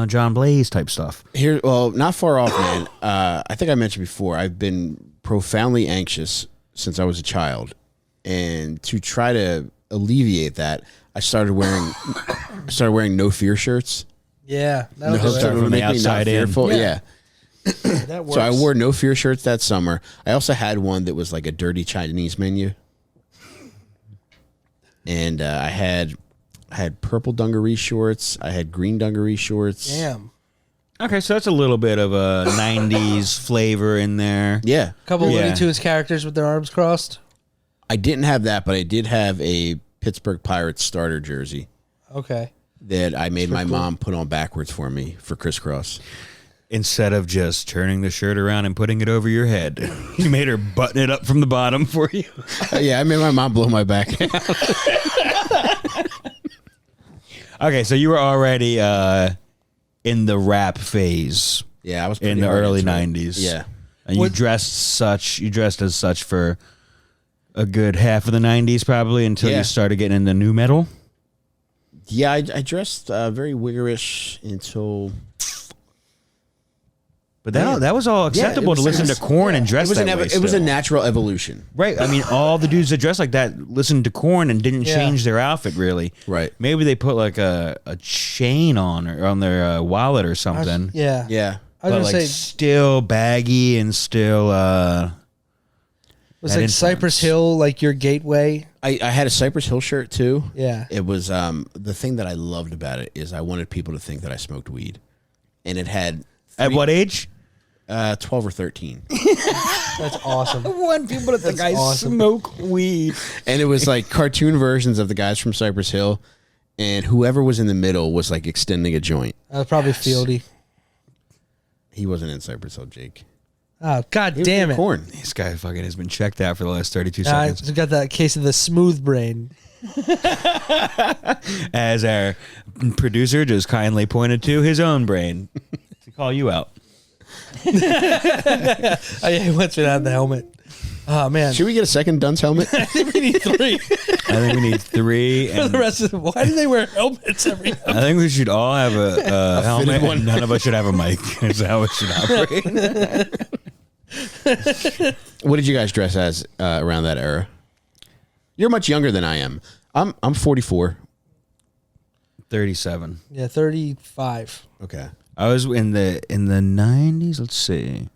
John Blaze type stuff? here? Well, not far off, man. I think I mentioned before. I've been profoundly anxious since I was a child, and to try to alleviate that, I started wearing no fear shirts. Yeah. No, That was start to from the make me not outside in. fearful. Yeah. Yeah. that works. So I wore no fear shirts that summer. I also had one that was like a dirty Chinese menu, and I had purple dungaree shorts. I had green dungaree shorts. Damn. Okay, so that's a little bit of a 90s flavor in there. Yeah, Couple Yeah. Looney Tunes characters with their arms crossed. I didn't have that, but I did have a Pittsburgh Pirates starter jersey Okay. that I made my mom put on backwards for me for crisscross. Instead of just turning the shirt around and putting it over your head, you made her button it up from the bottom for you. Yeah, I made my mom blow my back. Okay, so you were already in the rap phase Yeah, I was in pretty the hard early into it. 90s. Yeah. And you dressed as such for a good half of the 90s probably until Yeah. you started getting into new metal. Yeah, I dressed very wiggerish until But that was all acceptable to listen to Korn and dress that way. It was a still. natural evolution. Right. I mean, all the dudes that dressed like that listened to Korn and didn't change their outfit, really. Right. Maybe they put like a chain on their wallet or something. Yeah. I was But gonna like say still baggy and still was that like Cypress influence. Hill like your gateway. I had a Cypress Hill shirt too. Yeah. It was the thing that I loved about it is I wanted people to think that I smoked weed, and it had At what age? 12 or 13, That's awesome. I want people to think I awesome. smoke weed. and it was like cartoon versions of the guys from Cypress Hill, and whoever was in the middle was like extending a joint. That was probably Fieldy. He wasn't in Cypress Hill, Jake. Oh God He was damn in it! Korn. This guy fucking has been checked out for the last 32 I seconds. got that case of the smooth brain. As our producer just kindly pointed to his own brain to call you out. Oh yeah, he wants me to have the helmet. Oh man, Should we get a second Dunce helmet? we need 3 I think we need 3. for And the rest of them. Why do they wear helmets every? I think we should all have a helmet. one. And none of us should have a mic. That's how it should operate. What did you guys dress as around that era? You're much younger than I am. I'm 44. 37. Yeah, 35. Okay. I was in the 90s. Let's see.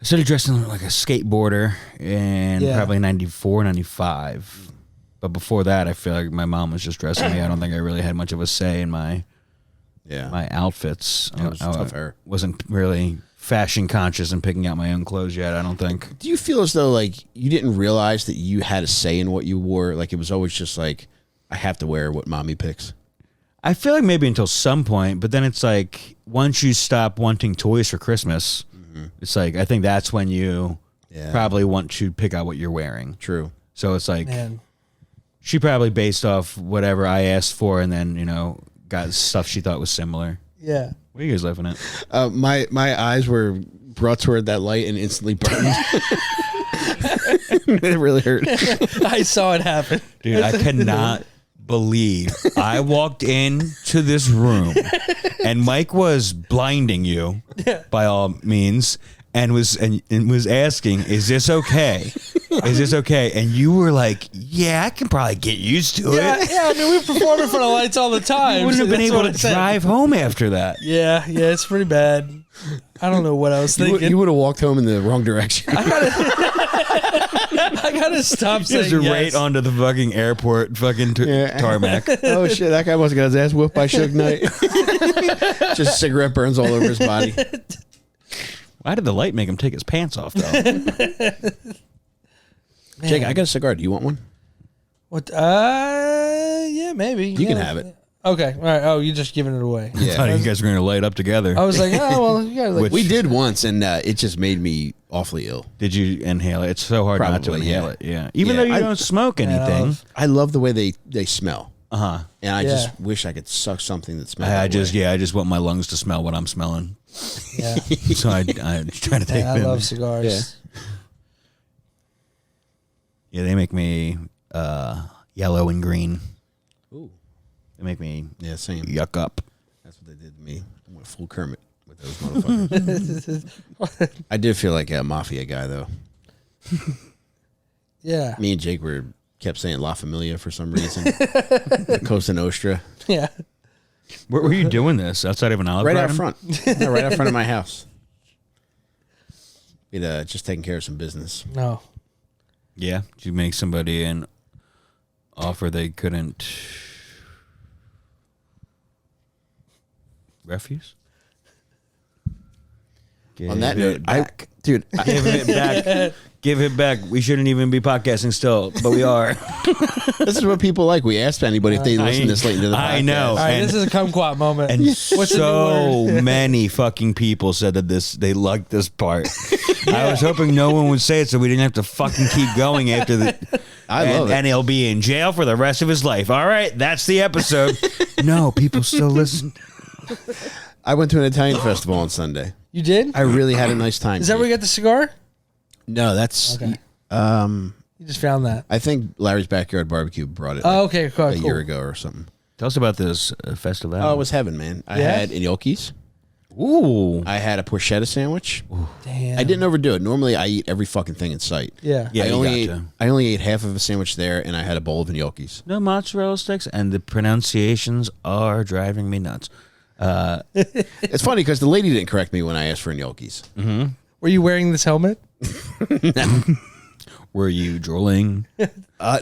I started dressing like a skateboarder in probably 94, 95. But before that, I feel like my mom was just dressing me. I don't think I really had much of a say in my outfits. Yeah, it was a tough era. Wasn't really fashion conscious and picking out my own clothes yet, I don't think. Do you feel as though like you didn't realize that you had a say in what you wore? Like it was always just like, I have to wear what mommy picks. I feel like maybe until some point, but then it's like once you stop wanting toys for Christmas, it's like I think that's when you probably want to pick out what you're wearing. True. So it's like Man, she probably based off whatever I asked for and then, got stuff she thought was similar. yeah. What are you guys laughing at? My eyes were brought toward that light and instantly burned. It really hurt. I saw it happen. Dude, I cannot believe I walked into this room and Mike was blinding you by all means and was asking, is this okay? Is this okay? And you were like, yeah, I can probably get used to it. Yeah, I mean, we perform in front of lights all the time. You wouldn't have been That's able what to I said. drive home after that. Yeah, it's pretty bad. I don't know what I was thinking. You would have walked home in the wrong direction. I gotta stop saying Just yes. right onto the fucking airport fucking tarmac. Oh shit, that guy must have got his ass whooped by Suge Knight. Just cigarette burns all over his body. Why did the light make him take his pants off, though? Jake, I got a cigar. Do you want one? What? Yeah, maybe. You can have it. Okay. All right. Oh, you're just giving it away. I thought you guys were going to light up together. I was like, oh well, you gotta like. Which- We did once, and it just made me awfully ill. Did you inhale it? It's so hard not to Probably, inhale yeah. it. Yeah. Even Yeah, though you don't smoke anything. I love the way they smell, Uh-huh. and I Yeah. just wish I could suck something that smells. I that way. just want my lungs to smell what I'm smelling. Yeah. So I try to take Man, I them. love cigars. Yeah, they make me yellow and green. Ooh. They make me Yeah, same. yuck up. That's what they did to me. I went full Kermit with those motherfuckers. I did feel like a mafia guy though. Yeah. Me and Jake kept saying La Familia for some reason. The Cosa Nostra. Yeah. Where were you doing this? Outside of an Olive Right out Garden? front. Yeah, right out front of my house. We'd just taking care of some business. No. Yeah. Did you make somebody an offer they couldn't refuse? On that note, dude, Give it back. Give it back. We shouldn't even be podcasting still, but we are. this is what people like. We asked anybody if they listen this late into the podcast. I know. All right, And- this is a kumquat moment. And What's the new so word? many fucking people said that they liked this part. I was hoping no one would say it so we didn't have to fucking keep going after the. I love it. And he'll be in jail for the rest of his life. All right, that's the episode. No, people still listen. I went to an Italian festival on Sunday. You did? I really had a nice time. Is that where you got the cigar? No, that's. Okay. You just found that. I think Larry's Backyard Barbecue brought it. Oh, okay, cool. a year ago or something. Tell us about this festival. Oh, it was heaven, man. I Yeah? had gnocchis. Ooh. I had a porchetta sandwich. Damn. I didn't overdo it. Normally, I eat every fucking thing in sight. Yeah. Yeah, I you only gotcha. I only ate half of a sandwich there, and I had a bowl of gnocchis. No mozzarella sticks, and the pronunciations are driving me nuts. It's funny because the lady didn't correct me when I asked for gnocchis. Were you wearing this helmet? Were you drooling? Did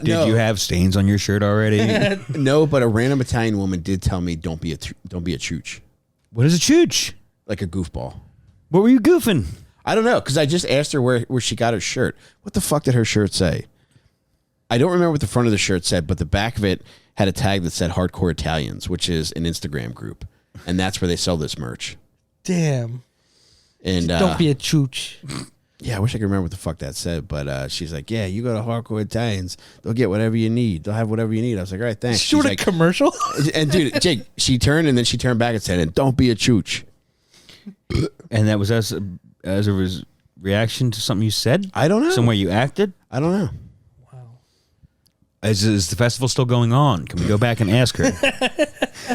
No. you have stains on your shirt already? No, but a random Italian woman did tell me don't be a chooch, What is a chooch? like a goofball. What were you goofing? I don't know because I just asked her where she got her shirt. What the fuck did her shirt say? I don't remember what the front of the shirt said, but the back of it had a tag that said Hardcore Italians, which is an Instagram group, and that's where they sell this merch. Damn. And Don't be a chooch. yeah, I wish I could remember what the fuck that said, but she's like, yeah, you go to Hardcore Italians, they'll get whatever you need. They'll have whatever you need. I was like, all right, thanks. Shoot She's a like, commercial? and dude, Jake, she turned back and said, and don't be a chooch. And that was as a reaction to something you said? I don't know. Somewhere you acted? I don't know. Is the festival still going on? Can we go back and ask her?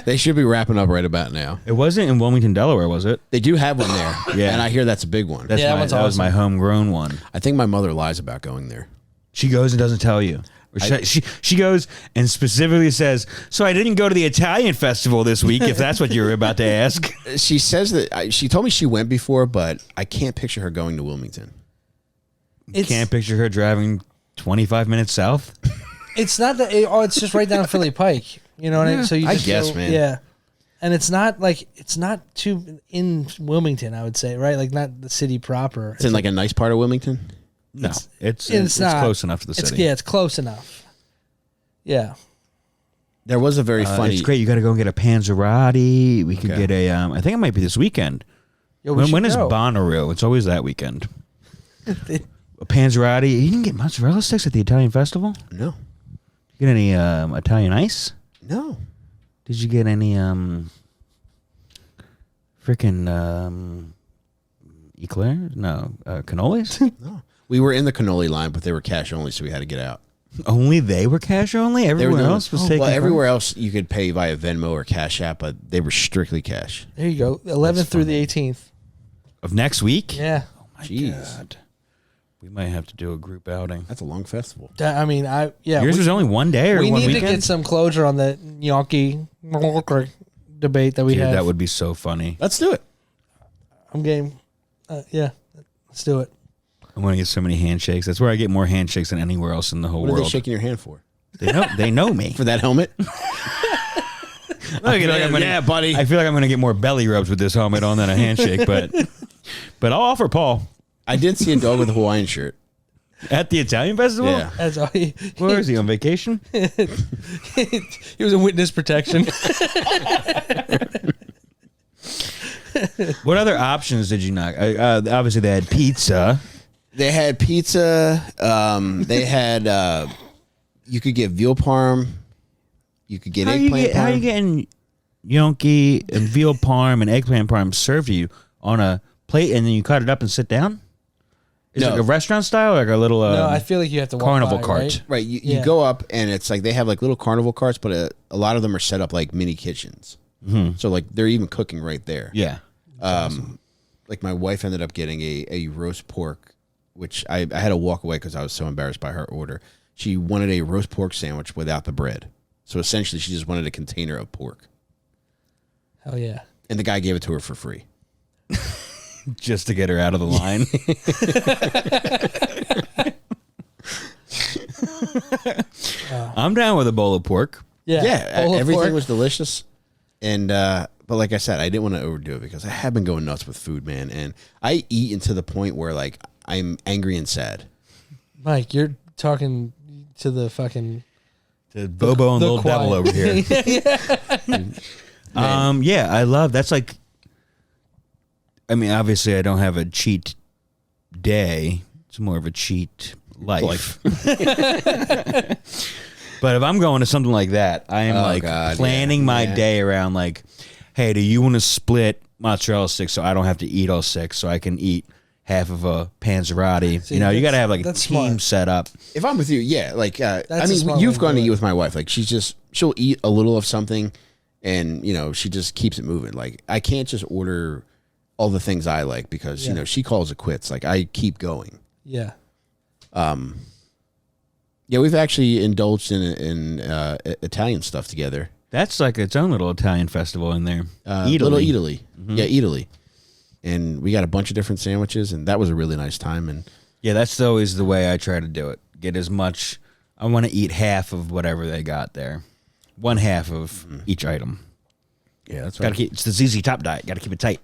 They should be wrapping up right about now. It wasn't in Wilmington, Delaware, was it? They do have one there. Yeah. And I hear that's a big one. That's Yeah, that my, one's that was my awesome. homegrown one. I think my mother lies about going there. She goes and doesn't tell you. Or she goes and specifically says, so I didn't go to the Italian festival this week, if that's what you were about to ask. She says that she told me she went before, but I can't picture her going to Wilmington. Can't picture her driving 25 minutes south. It's not that. It's just right down Philly Pike. You know what I mean? So you I just guess, go, man. Yeah, and it's not too in Wilmington. I would say, right? Like not the city proper. It's in like a nice part of Wilmington. No, it's not close enough to the city. It's close enough. Yeah. There was a very funny. It's great. You got to go and get a Panzerotti. We could Okay. get a. I think it might be this weekend. Yo, we When should is go. Bonnaroo? It's always that weekend. A Panzerotti. You can get mozzarella sticks at the Italian festival. No, Get any Italian ice? no. Did you get any freaking eclairs? No, cannolis? No. We were in the cannoli line, but they were cash only, so we had to get out. Only they were cash only. They were Everyone doing- else was taking. Well, everywhere else you could pay via Venmo or Cash App, but they were strictly cash. There you go. 11th through the 18th. of next week. Yeah. Jeez, God. We might have to do a group outing. that's a long festival. I mean, yeah. Yours was only one day or we one need weekend. to get some closure on the gnocchi debate that we Dude, had. that would be so funny. Let's do it. I'm game. Yeah. Let's do it. I'm going to get so many handshakes. That's where I get more handshakes than anywhere else in the whole What are they world. shaking your hand for? They know me. For that helmet? I feel like I'm gonna, Yeah, buddy. I feel like I'm going to get more belly rubs with this helmet on than a handshake, but I'll offer Paul I did see a dog with a Hawaiian shirt. at the Italian festival. Yeah. That's all. Where is he on vacation? He was in witness protection. What other options did you knock? Obviously, they had pizza. They had pizza. They had. You could get veal parm. You could get eggplant How parm. are you getting gnocchi and veal parm and eggplant parm served to you on a plate, and then you cut it up and sit down? Is it No. like a restaurant style, or like a little No, I feel like you have to walk carnival by, cart? right? Right. You Yeah. go up and it's like they have like little carnival carts, but a lot of them are set up like mini kitchens. Mm-hmm. So like they're even cooking right there. Yeah. Like my wife ended up getting a roast pork, which I had to walk away because I was so embarrassed by her order. She wanted a roast pork sandwich without the bread. So essentially she just wanted a container of pork. Hell yeah. And the guy gave it to her for free. Just to get her out of the line. I'm down with a bowl of pork. Yeah. Bowl of Everything pork. was delicious. And but like I said, I didn't want to overdo it because I have been going nuts with food, man. And I eat into the point where like I'm angry and sad. Mike, you're talking to the fucking The Bobo and the Little choir. Devil over here. Yeah, I love that's like. I mean, obviously, I don't have a cheat day. It's more of a cheat life. But if I'm going to something like that, I am Oh, God, planning yeah. my Yeah. day around like, hey, do you want to split mozzarella sticks so I don't have to eat all six, so I can eat half of a Panzerotti? See, you know, you got to that's- have like a that's team smart. set up. If I'm with you, yeah, like I a mean, smart way you've to gone do to it. eat with my wife. Like she'll eat a little of something, and you know she just keeps it moving. Like I can't just order all the things I like because, she calls it quits. Like, I keep going. Yeah. Yeah, we've actually indulged in Italian stuff together. That's like its own little Italian festival in there. Little Italy. Mm-hmm. Yeah, Italy. And we got a bunch of different sandwiches, and that was a really nice time. And yeah, that's always the way I try to do it. Get as much. I want to eat half of whatever they got there. One half of each item. Yeah, that's right. It's the ZZ Top diet. Got to keep it tight.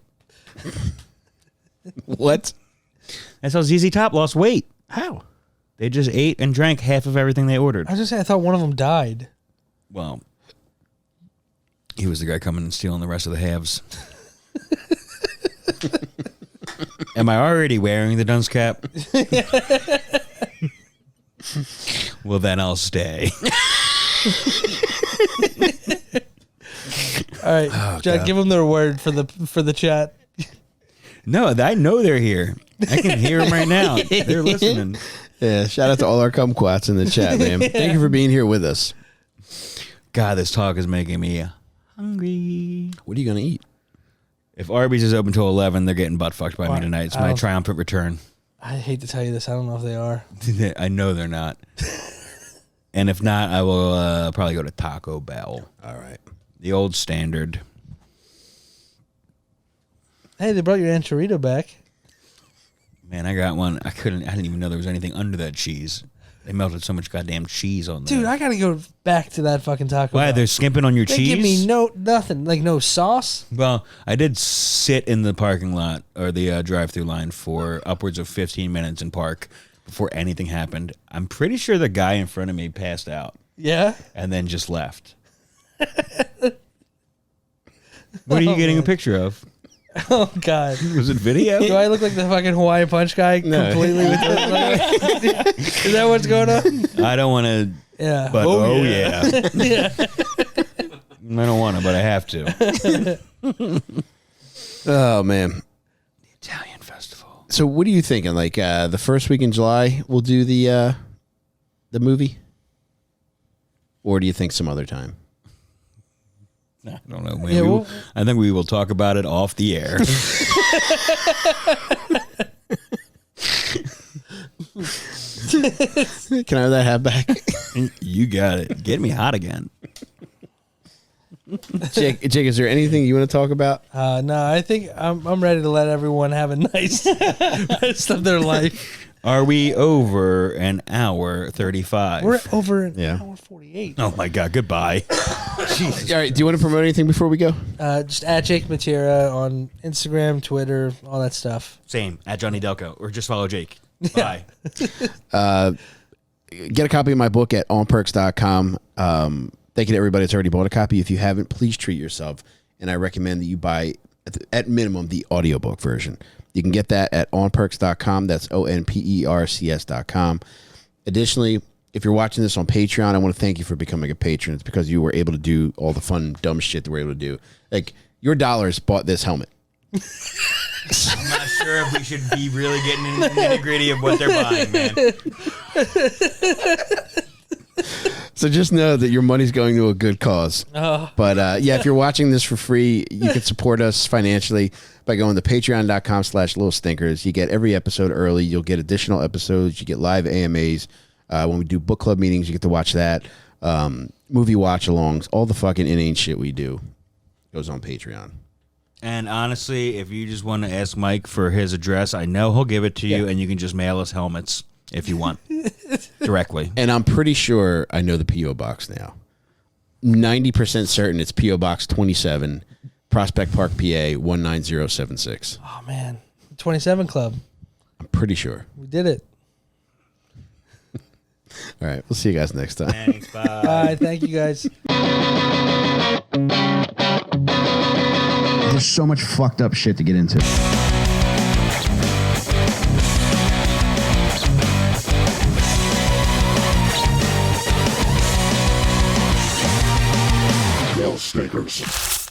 What? That's how ZZ Top lost weight. How? They just ate and drank half of everything they ordered. I was just saying, I thought one of them died. Well, he was the guy coming and stealing the rest of the halves. Am I already wearing the dunce cap? Well, then I'll stay. All right, Jack, give them their word for the chat. No, I know they're here. I can hear them right now. They're listening. Yeah, shout out to all our kumquats in the chat, man. Thank you for being here with us. God, this talk is making me hungry. What are you going to eat? If Arby's is open till 11, they're getting butt fucked by me tonight. It's my triumphant return. I hate to tell you this. I don't know if they are. I know they're not. And if not, I will probably go to Taco Bell. All right. The old standard. Hey, they brought your Anchorito back. Man, I got one. I didn't even know there was anything under that cheese. They melted so much goddamn cheese on there. Dude, I gotta go back to that fucking Taco Why? Bell. They're skimping on your They cheese? give me nothing. Like no sauce. Well, I did sit in the parking lot or the drive-through line for upwards of 15 minutes in park before anything happened. I'm pretty sure the guy in front of me passed out. Yeah? And then just left. What are you getting a picture of? Oh, God. Was it video? Do I look like the fucking Hawaiian Punch guy completely? With the, is that what's going on? I don't want to. Yeah. But yeah. Yeah. I don't want to, but I have to. Oh, man. The Italian festival. So what are you thinking? Like the first week in July, we'll do the movie? Or do you think some other time? I don't know. Man. I think we will talk about it off the air. Can I have that hat back? You got it. Get me hot again. Jake, is there anything you want to talk about? No, I think I'm ready to let everyone have a nice rest of their life. Are we over an hour 35? We're over an hour 48. Oh, my God. Goodbye. Jesus. All right. Do you want to promote anything before we go? Just at Jake Matera on Instagram, Twitter, all that stuff. Same. At Johnny Delco. Or just follow Jake. Bye. Get a copy of my book at onperks.com. Thank you to everybody that's already bought a copy. If you haven't, please treat yourself. And I recommend that you buy, at minimum, the audiobook version. You can get that at onperks.com. That's onpercs.com. Additionally, if you're watching this on Patreon, I want to thank you for becoming a patron. It's because you were able to do all the fun, dumb shit that we're able to do. Like, your dollars bought this helmet. I'm not sure if we should be really getting into the nitty-gritty of what they're buying, man. So just know that your money's going to a good cause. But yeah, if you're watching this for free, you can support us financially by going to patreon.com/littlestinkers. You get every episode early. You'll get additional episodes. You get live AMAs. When we do book club meetings, you get to watch that. Movie watch-alongs. All the fucking inane shit we do goes on Patreon. And honestly, if you just want to ask Mike for his address, I know he'll give it to you, and you can just mail us helmets if you want directly. And I'm pretty sure I know the P.O. Box now. 90% certain it's P.O. Box 27, Prospect Park, PA 19076. Oh, man. 27 Club. I'm pretty sure. We did it. All right. We'll see you guys next time. Thanks. Bye. Bye. Thank you, guys. There's so much fucked up shit to get into. Little Stinkers.